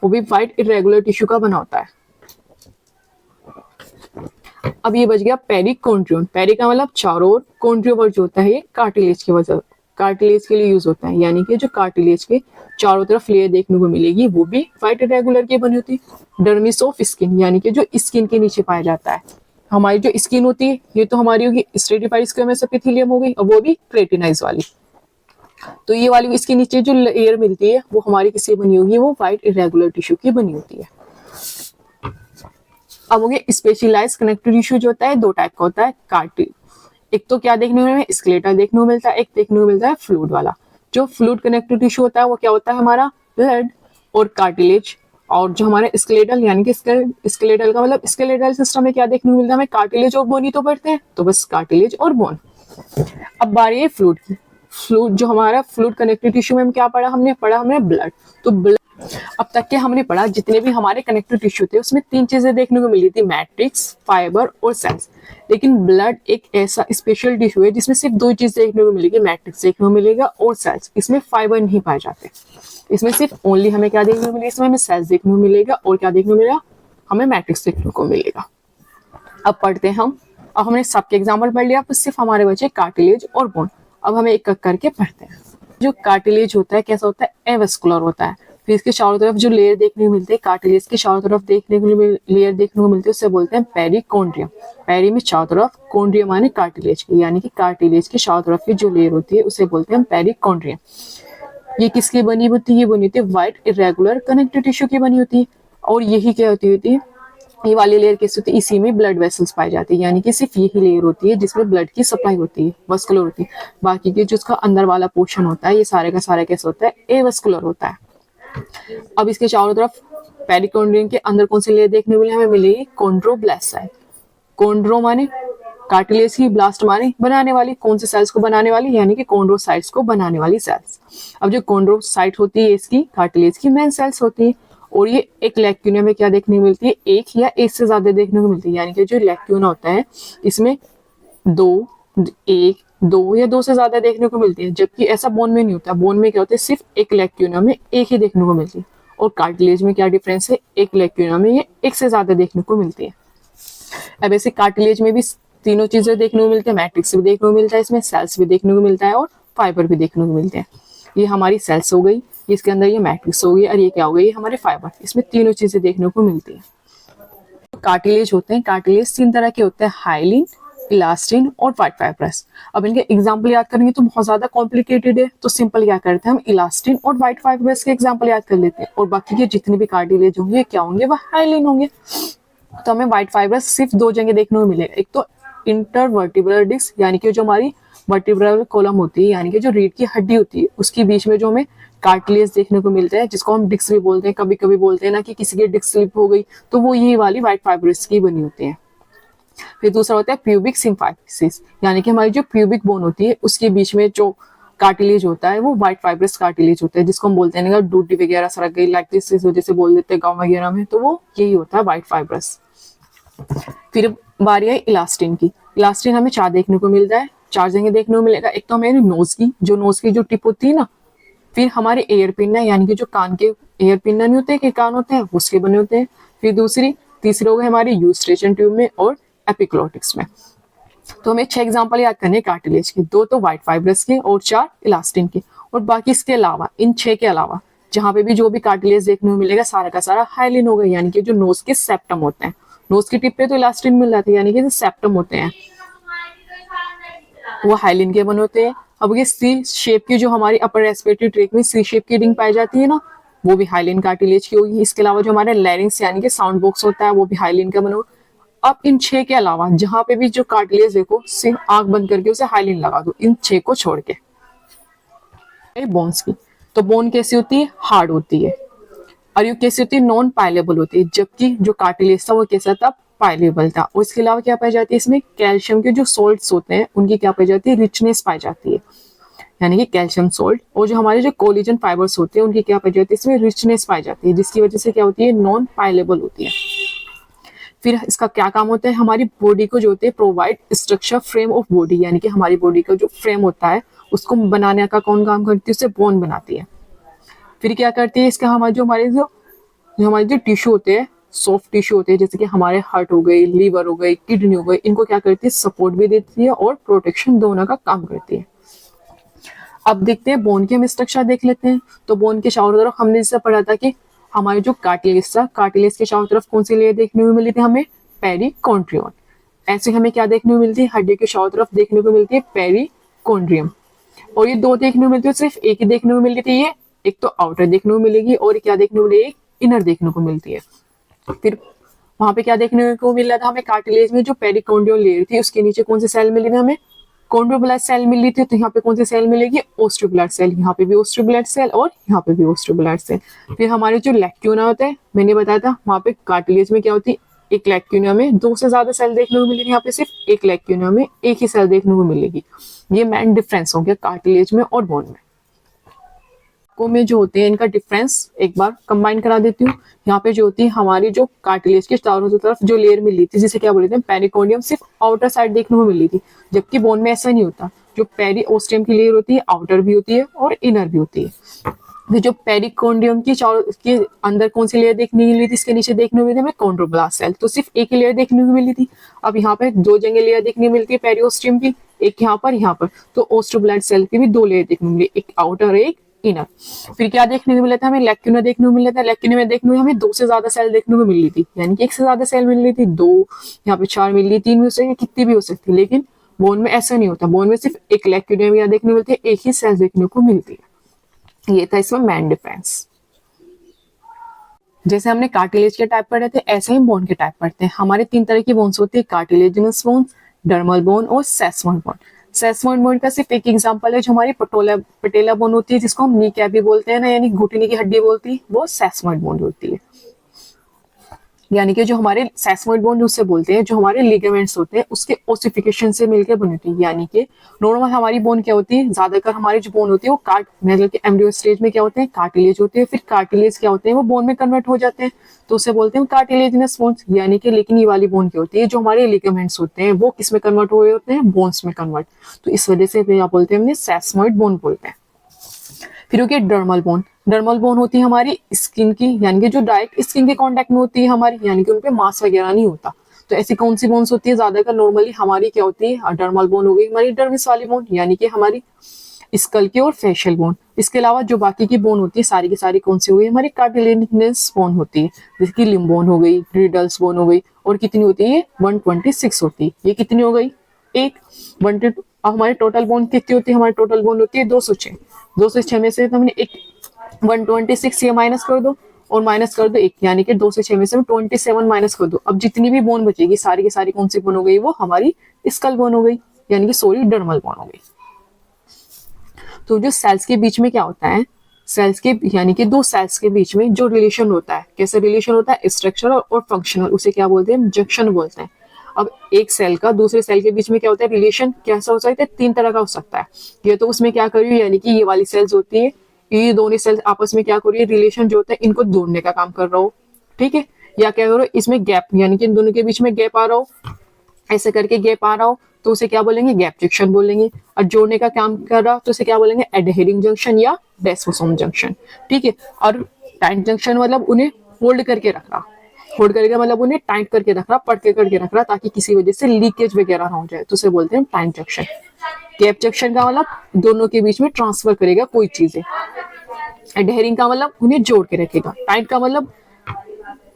वो भी व्हाइट इरेगुलर टिश्यू का बना होता है। अब ये बच गया पेरिकॉन्ड्रियन। पेरी का मतलब चारों ओर, कॉन्ड्रियो वर्ड जो होता है ये कार्टिलेज की वजह, कार्टिलेज के लिए यूज होता है, यानी कि जो कार्टिलेज के चारों तरफ लेयर देखने को मिलेगी वो भी व्हाइट इरेगुलर की बनी होती है। डर्मिस ऑफ स्किन, यानी कि जो स्किन के नीचे पाया जाता है। हमारी जो स्किन होती है ये तो हमारी होगी स्ट्रेटिफाइड स्क्वेमस एपिथेलियम हो गई, और वो भी केराटिनाइज वाली। तो ये वाली इसके नीचे जो लेयर मिलती है वो हमारी किससे बनी होगी, वो व्हाइट इरेगुलर टिश्यू की बनी होती है। अब हो गया स्पेशलाइज्ड कनेक्टिव टिश्यू जो होता है दो टाइप का होता है, एक तो क्या देखने को मिलता है, स्केलेटल देखने को मिलता है, एक देखने को मिलता है फ्लूइड वाला। जो फ्लूइड कनेक्टिव टिश्यू होता है वो क्या होता है हमारा, ब्लड और कार्टिलेज। और जो हमारे स्केलेटल, यानी कि स्केलेटल का मतलब स्केलेटल सिस्टम में क्या देखने को मिलता है हमें, कार्टिलेज और बोन ही तो पढ़ते हैं, तो बस कार्टिलेज और बोन। अब बारी है फ्लूइड की। फ्लूइड जो हमारा फ्लूइड कनेक्टिव टिश्यू में क्या पढ़ा हमने ब्लड। तो ब्लड अब तक के हमने पढ़ा जितने भी हमारे कनेक्टिव टिश्यू थे उसमें तीन चीजें देखने को मिली थी, मैट्रिक्स, फाइबर और सेल्स। लेकिन ब्लड एक ऐसा स्पेशल टिश्यू है जिसमें सिर्फ दो चीज देखने को मिलेगी, मैट्रिक्स देखने को मिलेगा और सेल्स। इसमें फाइबर नहीं पाए जाते, इसमें सिर्फ ओनली हमें क्या देखने को मिलेगा, इसमें हमें सेल्स देखने को मिलेगा और क्या देखने को मिलेगा, हमें मैट्रिक्स देखने को मिलेगा। अब पढ़ते हैं हम। अब हमने सबके एग्जाम्पल पढ़ लिया, अब सिर्फ हमारे बचे कार्टिलेज और बोन। अब हमें एक एक करके पढ़ते हैं। जो कार्टिलेज होता है कैसा होता है, एवेस्कुलर होता है। फिर इसके चारों तरफ जो लेयर देखने को मिलते हैं, कार्टिलेज के चारों तरफ देखने को लेयर देखने को मिलती है, उससे बोलते हैं पेरिकॉन्ड्रियम। पेरी में चारों तरफ, कॉन्ड्रियम माने कार्टिलेज की, यानी कि कार्टिलेज के चारों तरफ की जो लेयर होती है उसे बोलते हैं पेरिकॉन्ड्रियम। ये किसकी बनी होती है, ये बनी होती है व्हाइट इरेगुलर कनेक्टिव टिश्यू की बनी होती है। और यही क्या होती है, ये वाली लेयर कैसी होती है, इसी में ब्लड वेसल्स पाई जाती है, यानी कि सिर्फ यही लेयर होती है जिसमें ब्लड की सप्लाई होती है, वस्कुलर होती है। बाकी के जो उसका अंदर वाला पोर्शन होता है ये सारे का सारा कैसा होता है, एवस्कुलर होता है। अब इसके चारों तरफ पेरिकॉन्ड्रियम के अंदर कौन सी लेयर देखने को मिली, हमें मिलेगी कॉन्ड्रोब्लास्ट। कॉन्ड्रो माने कार्टिलेज की, ब्लास्ट माने बनाने वाली, कौन से सेल्स को बनाने वाली, यानी कि कॉन्ड्रोसाइट्स को बनाने वाली सेल्स। अब जो कॉन्ड्रोसाइट होती है इसकी कार्टिलेज की मेन सेल्स होती है। और ये एक लैक्यूना में क्या देखने को मिलती है, एक या एक से ज्यादा देखने को मिलती है, यानी कि जो लैक्यूना होता है इसमें दो या दो से ज्यादा देखने को मिलती है, जबकि ऐसा बोन में नहीं होता। बोन में क्या होता है, सिर्फ एक लैक्यूना में एक ही देखने को मिलती है। और कार्टिलेज में क्या डिफरेंस है, एक लैक्यूना में ये एक से ज्यादा देखने को मिलती है। अब ऐसे कार्टिलेज में भी तीनों चीजें देखने को मिलती है, मैट्रिक्स भी देखने को मिलता है, इसमें सेल्स भी देखने को मिलता है और फाइबर भी देखने को मिलते हैं। ये हमारी सेल्स हो गई, इसके अंदर ये मैट्रिक्स हो गई और ये क्या हो गई, हमारे फाइबर। इसमें तीनों चीजें देखने को मिलती है। कार्टिलेज होते हैं, कार्टिलेज 3 तरह के होते हैं, हाइलिन, इलास्टिन और व्हाइट फाइब्रस। अब इनके एग्जाम्पल याद करेंगे तो बहुत ज्यादा कॉम्प्लिकेटेड है, तो सिंपल क्या करते हैं हम इलास्टिन और व्हाइट फाइब्रस के एग्जाम्पल याद कर लेते हैं, और बाकी के जितने भी कार्टिलेज होंगे क्या होंगे, वह हाइलिन होंगे। तो हमें व्हाइट फाइब्रस सिर्फ 2 जगह देखने को मिलेगा, एक तो इंटरवर्टिब्रल डिस्क यानी कि जो हमारी वर्टिब्रल कॉलम होती है, यानी कि जो रीढ़ की हड्डी होती है, उसके बीच में जो हमें कार्टिलेज देखने को मिलता है, जिसको हम डिस्क भी बोलते हैं, कभी कभी बोलते हैं ना कि किसी की डिस्क स्लिप हो गई, तो वो यही वाली व्हाइट फाइब्रस की बनी होती है। फिर दूसरा होता है प्यूबिक सिम्फाइसिस, यानी कि हमारी जो प्यूबिक बोन होती है उसके बीच में जो कार्टिलेज होता है वो व्हाइट फाइब्रस कार्टिलेज होता है, जिसको हम बोलते हैं ना डूडी वगैरह सरक गई लाइक दिस, इस वजह से बोल देते हैं गाँव वगैरह में, तो वो यही होता है व्हाइट फाइब्रस। फिर बारी है इलास्टिन की। इलास्टिन हमें 4 देखने को मिलता है, 4 जगह देखने को मिलेगा। एक तो हमें नोज की जो टिप होती है ना, फिर हमारे एयर पिन है, यानी कि जो कान के एयर पिन नहीं होते कि कान होते हैं उसके बने होते हैं। फिर तीसरे हो गए हमारे यूस्ट्रेशन ट्यूब में और एपिक्लोटिक्स में। तो हमें 6 एग्जांपल याद करने कार्टिलेज के, 2 तो व्हाइट फाइब्रस के और 4 इलास्टिन के। और बाकी इसके अलावा, इन 6 के अलावा जहां पे भी जो भी कार्टिलेज देखने को मिलेगा सारा का सारा हाइलिन होगा, यानी कि जो नोज के सेप्टम होते हैं। नोज की टिप पे तो इलास्टिन मिल जाती है, यानी कि जो सेप्टम होते हैं वो हाइलिन के बने होते हैं। अब ये सी शेप की जो हमारी अपर रेस्पिरेटरी ट्रैक में सी शेप की रिंग पाई जाती है ना, वो भी हाइलिन कार्टिलेज की होगी। इसके अलावा जो हमारे लैरिंग्स यानी कि साउंड बॉक्स होता है वो भी हाइलिन का बना होगा। अब इन 6 के अलावा जहां पे भी जो कार्टिलेज देखो, सिर्फ आंख बंद करके उसे हाइलिन लगा दो, इन 6 को छोड़ के। बोन्स की, तो बोन कैसी होती है, हार्ड होती है, और ये कैसी होती है, नॉन पाइलेबल होती है, जबकि जो कार्टिलेज था वो कैसा था, पाइलेबल था। और इसके अलावा क्या पाई जाती है, इसमें कैल्शियम के जो सोल्ट्स होते हैं उनकी क्या पाई जाती है, रिचनेस पाई जाती है, यानी कि कैल्शियम सोल्ट। और जो हमारे जो कोलेजन फाइबर्स होते हैं उनकी क्या पाई जाती है, इसमें रिचनेस पाई जाती है, जिसकी वजह से क्या होती है, नॉन पाइलेबल होती है। फिर इसका क्या काम होता है, हमारी बॉडी को जो होते हैं provide structure frame of body, यानी कि हमारी बॉडी का जो फ्रेम होता है उसको बनाने का कौन काम करती है, उससे बोन बनाती है। फिर क्या करती है, इसका हमारे जो टिश्यू होते हैं, सॉफ्ट टिश्यू होते हैं, जैसे कि हमारे हार्ट हो गई, लीवर हो गई, किडनी हो गई, इनको क्या करती है, सपोर्ट भी देती है और प्रोटेक्शन दोनों का काम करती है। अब देखते हैं बोन की हम स्ट्रक्चर देख लेते हैं। तो बोन के चारों तरफ हमने जैसे पढ़ा था कि हमारे जो कार्टिलेज था, कार्टिलेज के चारों तरफ कौन सी लेयर देखने को मिली थी हमें, पेरिकॉन्ड्रियम। ऐसे हमें क्या देखने को मिलती है, हड्डी के चारों तरफ देखने को मिलती है पेरिकॉन्ड्रियम। और ये 2 देखने को मिलती है, सिर्फ एक ही देखने को मिलती थी, ये एक तो आउटर देखने को मिलेगी और क्या देखने को मिलेगी, इनर देखने को मिलती है। फिर वहां पे क्या देखने को मिल रहा था हमें, कार्टिलेज में जो पेरिकॉन्ड्रियल लेयर थी उसके नीचे कौन सी सेल मिली थी हमें, कॉन्ड्रोब्लास्ट सेल मिली थी। तो यहाँ पे कौन सी सेल मिलेगी, ओस्टियोब्लास्ट सेल। यहाँ पे भी ओस्टियोब्लास्ट सेल और यहाँ पे भी ओस्टियोब्लास्ट सेल। फिर हमारे जो लैक्यूना होता है, मैंने बताया था वहां पे कार्टिलेज में क्या होती है, एक लैक्यूना में 2 से ज्यादा सेल देखने को मिलेगी, यहाँ पे सिर्फ एक लैक्यूना में एक ही सेल देखने को मिलेगी। ये मेन डिफरेंस हो गया कार्टिलेज में और बोन में। को में जो होते हैं इनका डिफरेंस एक बार कंबाइन करा देती हूँ। यहाँ पे जो होती है हमारी जो कार्टिलेज के चारों तरफ जो लेयर मिली थी, जिसे क्या बोलते हैं पेरिकॉन्डियम, सिर्फ आउटर साइड देखने को मिली थी, जबकि बोन में ऐसा नहीं होता। जो पेरिओस्टियम की लेयर होती है आउटर भी होती है और इनर भी होती है। तो जो पेरिकॉन्डियम की के अंदर कौन सी लेयर देखने को मिली थी, इसके नीचे देखने को मिली थी हमें कॉन्ड्रोब्लास्ट सेल, तो सिर्फ एक ही लेयर देखने को मिली थी। अब यहाँ पे 2 जगह लेयर देखने को मिलती है पेरिओस्टियम की, एक यहाँ पर, तो ओस्टियोब्लास्ट सेल की भी 2 लेयर देखने को मिली, एक आउटर एक इनर। फिर क्या देखने को मिला था हमें, लैक्यूना देखने को मिला था। लैक्यूना में देखने को हमें 2 से ज्यादा सेल देखने को मिली थी, यानी कि 1 से ज्यादा सेल मिल रही थी, 2 यहाँ पे 4 मिल रही, 3 भी हो सकती, कितनी भी हो सकती। लेकिन बोन में ऐसा नहीं होता, बोन में सिर्फ एक लैक्यूना में देखने को मिलती है, एक ही सेल देखने को मिलती है। ये था इसमें मेन डिफरेंस। जैसे हमने कार्टिलेज के टाइप पढ़े थे, ऐसे ही बोन के टाइप पढ़ते हैं। हमारे 3 तरह की बोन्स होती है, कार्टिलेजिनस बोन्स, डर्मल बोन और सेसमोइड बोन। सेसमोइड बोन का सिर्फ एक एग्जांपल है, जो हमारी पटेला बोन होती है, जिसको हम नी कैप भी बोलते हैं ना, यानी घुटने की हड्डी बोलती है, वो सेसमोइड बोन होती है। यानी कि जो हमारे सेसमोइड बोन उससे बोलते हैं, जो हमारे लिगामेंट्स होते हैं उसके ओसिफिकेशन से मिलकर बनी होती है। यानी कि नॉर्मल हमारी बोन क्या होती है, ज्यादातर हमारी जो बोन होती है वो मतलब कि एम्ब्रियो स्टेज में क्या होते हैं, कार्टिलेज होते हैं। फिर कार्टिलेज क्या होते हैं, वो बोन में कन्वर्ट हो जाते हैं, तो उसे बोलते हैं कार्टिलेजिनस बोन्स। यानी कि लेकिन ये वाली बोन क्या होती है, जो हमारे लिगामेंट्स होते हैं वो किस में कन्वर्ट हुए होते हैं, बोन्स में कन्वर्ट। तो इस वजह से क्या बोलते हैं, हमने सेसमोइड बोन बोलते हैं। फिर हो गया डर्मल बोन। डर्मल बोन होती है हमारी स्किन की, यानी कि जो डायरेक्ट स्किन के कांटेक्ट में होती है हमारी, यानी कि उनपे मांस वगैरह नहीं होता, तो ऐसी कौन सी बोन्स होती है ज्यादातर नॉर्मली हमारी, क्या होती है, डर्मल बोन हो गई हमारी, डर्मिस वाली बोन यानी कि हमारी स्कल की, और फेशियल बोन। इसके अलावा जो बाकी की बोन होती है सारी की सारी कौन सी हो गई, हमारी कार्टिलेजिनस बोन होती है, जैसे कि लिम्ब बोन हो गई, ग्रिडल्स बोन हो गई, और कितनी होती है 126 होती है। ये कितनी हो गई, एक 1 अब हमारी टोटल बोन कितनी होती है, हमारी टोटल बोन होती है 206। 206 में से हमने एक 126 ये माइनस कर दो और माइनस कर दो एक, यानी कि 2 से 6 में से 27 माइनस कर दो। अब जितनी भी बोन बचेगी सारी की सारी कौन सी बोन हो गई, वो हमारी स्कल बोन हो गई, यानी कि सॉरी डर्मल बोन हो गई। तो जो सेल्स के बीच में क्या होता है, सेल्स के यानी कि दो सेल्स के बीच में जो रिलेशन होता है, कैसे रिलेशन होता है, स्ट्रक्चरल और फंक्शनल, उसे क्या बोलते हैं, जंक्शन बोलते हैं। अब एक सेल का दूसरे सेल के बीच में क्या होता है, रिलेशन कैसा हो सकता है, 3 तरह का हो सकता है। ये तो उसमें क्या कर रही है, यानी कि ये वाली सेल्स होती है, ये दोनों सेल्स आपस में क्या कर रही है, रिलेशन जो होता है इनको जोड़ने का काम कर रहा हो, ठीक है। या क्या करो, इसमें गैप, यानी कि इन दोनों के बीच में गैप आ रहा हो, ऐसे करके गैप आ रहा हो, तो उसे क्या बोलेंगे, गैप जंक्शन बोलेंगे। और जोड़ने का काम कर रहा तो उसे क्या बोलेंगे, एडहेरिंग जंक्शन या डेस्मोसोम जंक्शन, ठीक है। और टाइट जंक्शन मतलब उन्हें होल्ड करके रख रहा, होल्ड करके मतलब उन्हें टाइट करके रख रहा, पटके करके रख रहा, ताकि किसी वजह से लीकेज वगैरह ना हो जाए, तो उसे बोलते हैं टाइट जंक्शन। गैप जंक्शन का मतलब दोनों के बीच में ट्रांसफर करेगा कोई चीजें। एडहेरिंग का मतलब उन्हें जोड़ के रखेगा। टाइट का मतलब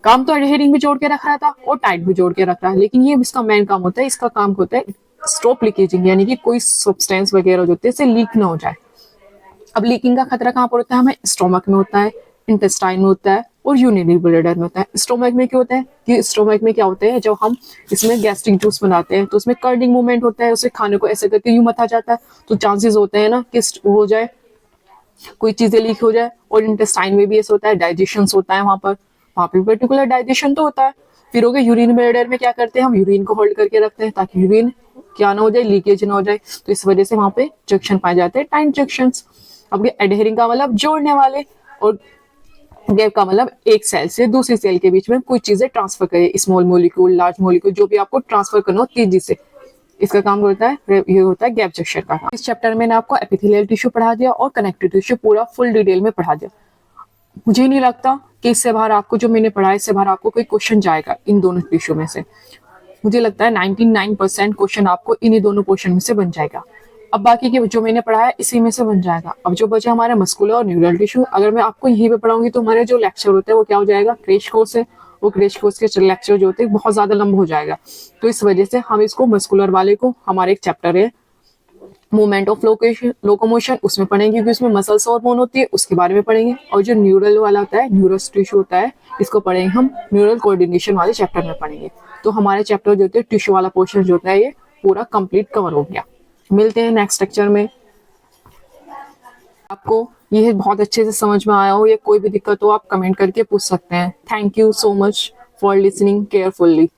काम तो एडहेरिंग भी जोड़ के रख रहा था और टाइट भी जोड़ के रख रहा है, लेकिन ये इसका मेन काम होता है, इसका काम होता है स्टॉप लीकेजिंग, यानी कि कोई सब्सटेंस वगैरह जो होते हैं लीक ना हो जाए। अब लीकिंग का खतरा कहाँ पर होता है, हमें स्टोमक में होता है, इंटेस्टाइन में होता है और यूरिनरी ब्लैडर में होता है। स्टोमक में क्या होता है कि स्टोमक में क्या होता है, जब हम इसमें गैस्ट्रिक जूस बनाते हैं तो उसमें कर्डिंग मूवमेंट होता है, उसे खाने को ऐसे करके यूं मथा जाता है, तो चांसेस होते हैं ना कि हो जाए, कोई चीजें लीक हो जाए। और इंटेस्टाइन में भी ऐसा होता है, डाइजेशन होता है वहां पे पर्टिकुलर डाइजेशन तो होता है। फिर हो गया यूरिन ब्लैडर में, क्या करते हैं हम यूरिन को होल्ड करके रखते हैं ताकि यूरिन क्या ना हो जाए, लीकेज ना हो जाए, तो इस वजह से वहां पे जंक्शन पाए जाते हैं, टाइट जंक्शन। अब एडहेरिंग का मतलब जोड़ने वाले, और गैप का मतलब एक सेल से दूसरी सेल के बीच में कुछ चीजें ट्रांसफर करे, स्मॉल मोलिक्यूल, लार्ज मोलिक्यूल, जो भी आपको ट्रांसफर करना हो तेजी से, इसका काम होता है, ये होता है गैप जंक्शन का काम। इस चैप्टर में मैंने आपको एपिथेलियल टिश्यू पढ़ा दिया और कनेक्टिव टिश्यू पूरा फुल डिटेल में पढ़ा दिया। मुझे नहीं लगता कि इससे बाहर आपको जो मैंने पढ़ा है, इससे बाहर आपको कोई क्वेश्चन जाएगा इन दोनों टिश्यू में से। मुझे लगता है 99% क्वेश्चन आपको इन्हीं दोनों पोर्शन में से बन जाएगा। अब बाकी के जो मैंने पढ़ा है इसी में से बन जाएगा। अब जो बचा हमारा मस्कुलर और न्यूरल टिश्यू, अगर मैं आपको यहीं पे पढ़ाऊंगी तो हमारे जो लेक्चर होते हैं वो क्या हो जाएगा, क्रैश कोर्स है, वो क्रैश कोर्स के लेक्चर जो होते हैं बहुत ज्यादा लंबा हो जाएगा। तो इस वजह से हम इसको मस्कुलर वाले को, हमारे एक चैप्टर है मूवमेंट ऑफ लोकोमोशन, उसमें पढ़ेंगे क्योंकि उसमें मसल्स और बोन होती है, उसके बारे में पढ़ेंगे। और जो न्यूरल वाला होता है, न्यूरस टिश्यू होता है, इसको पढ़ेंगे हम न्यूरल कोऑर्डिनेशन वाले चैप्टर में पढ़ेंगे। तो हमारे चैप्टर जो होते हैं टिश्यू वाला पोर्शन जो होता है ये पूरा कंप्लीट कवर हो गया। मिलते हैं नेक्स्ट लेक्चर में। आपको ये बहुत अच्छे से समझ में आया हो या कोई भी दिक्कत हो आप कमेंट करके पूछ सकते हैं। Thank you so much for listening carefully.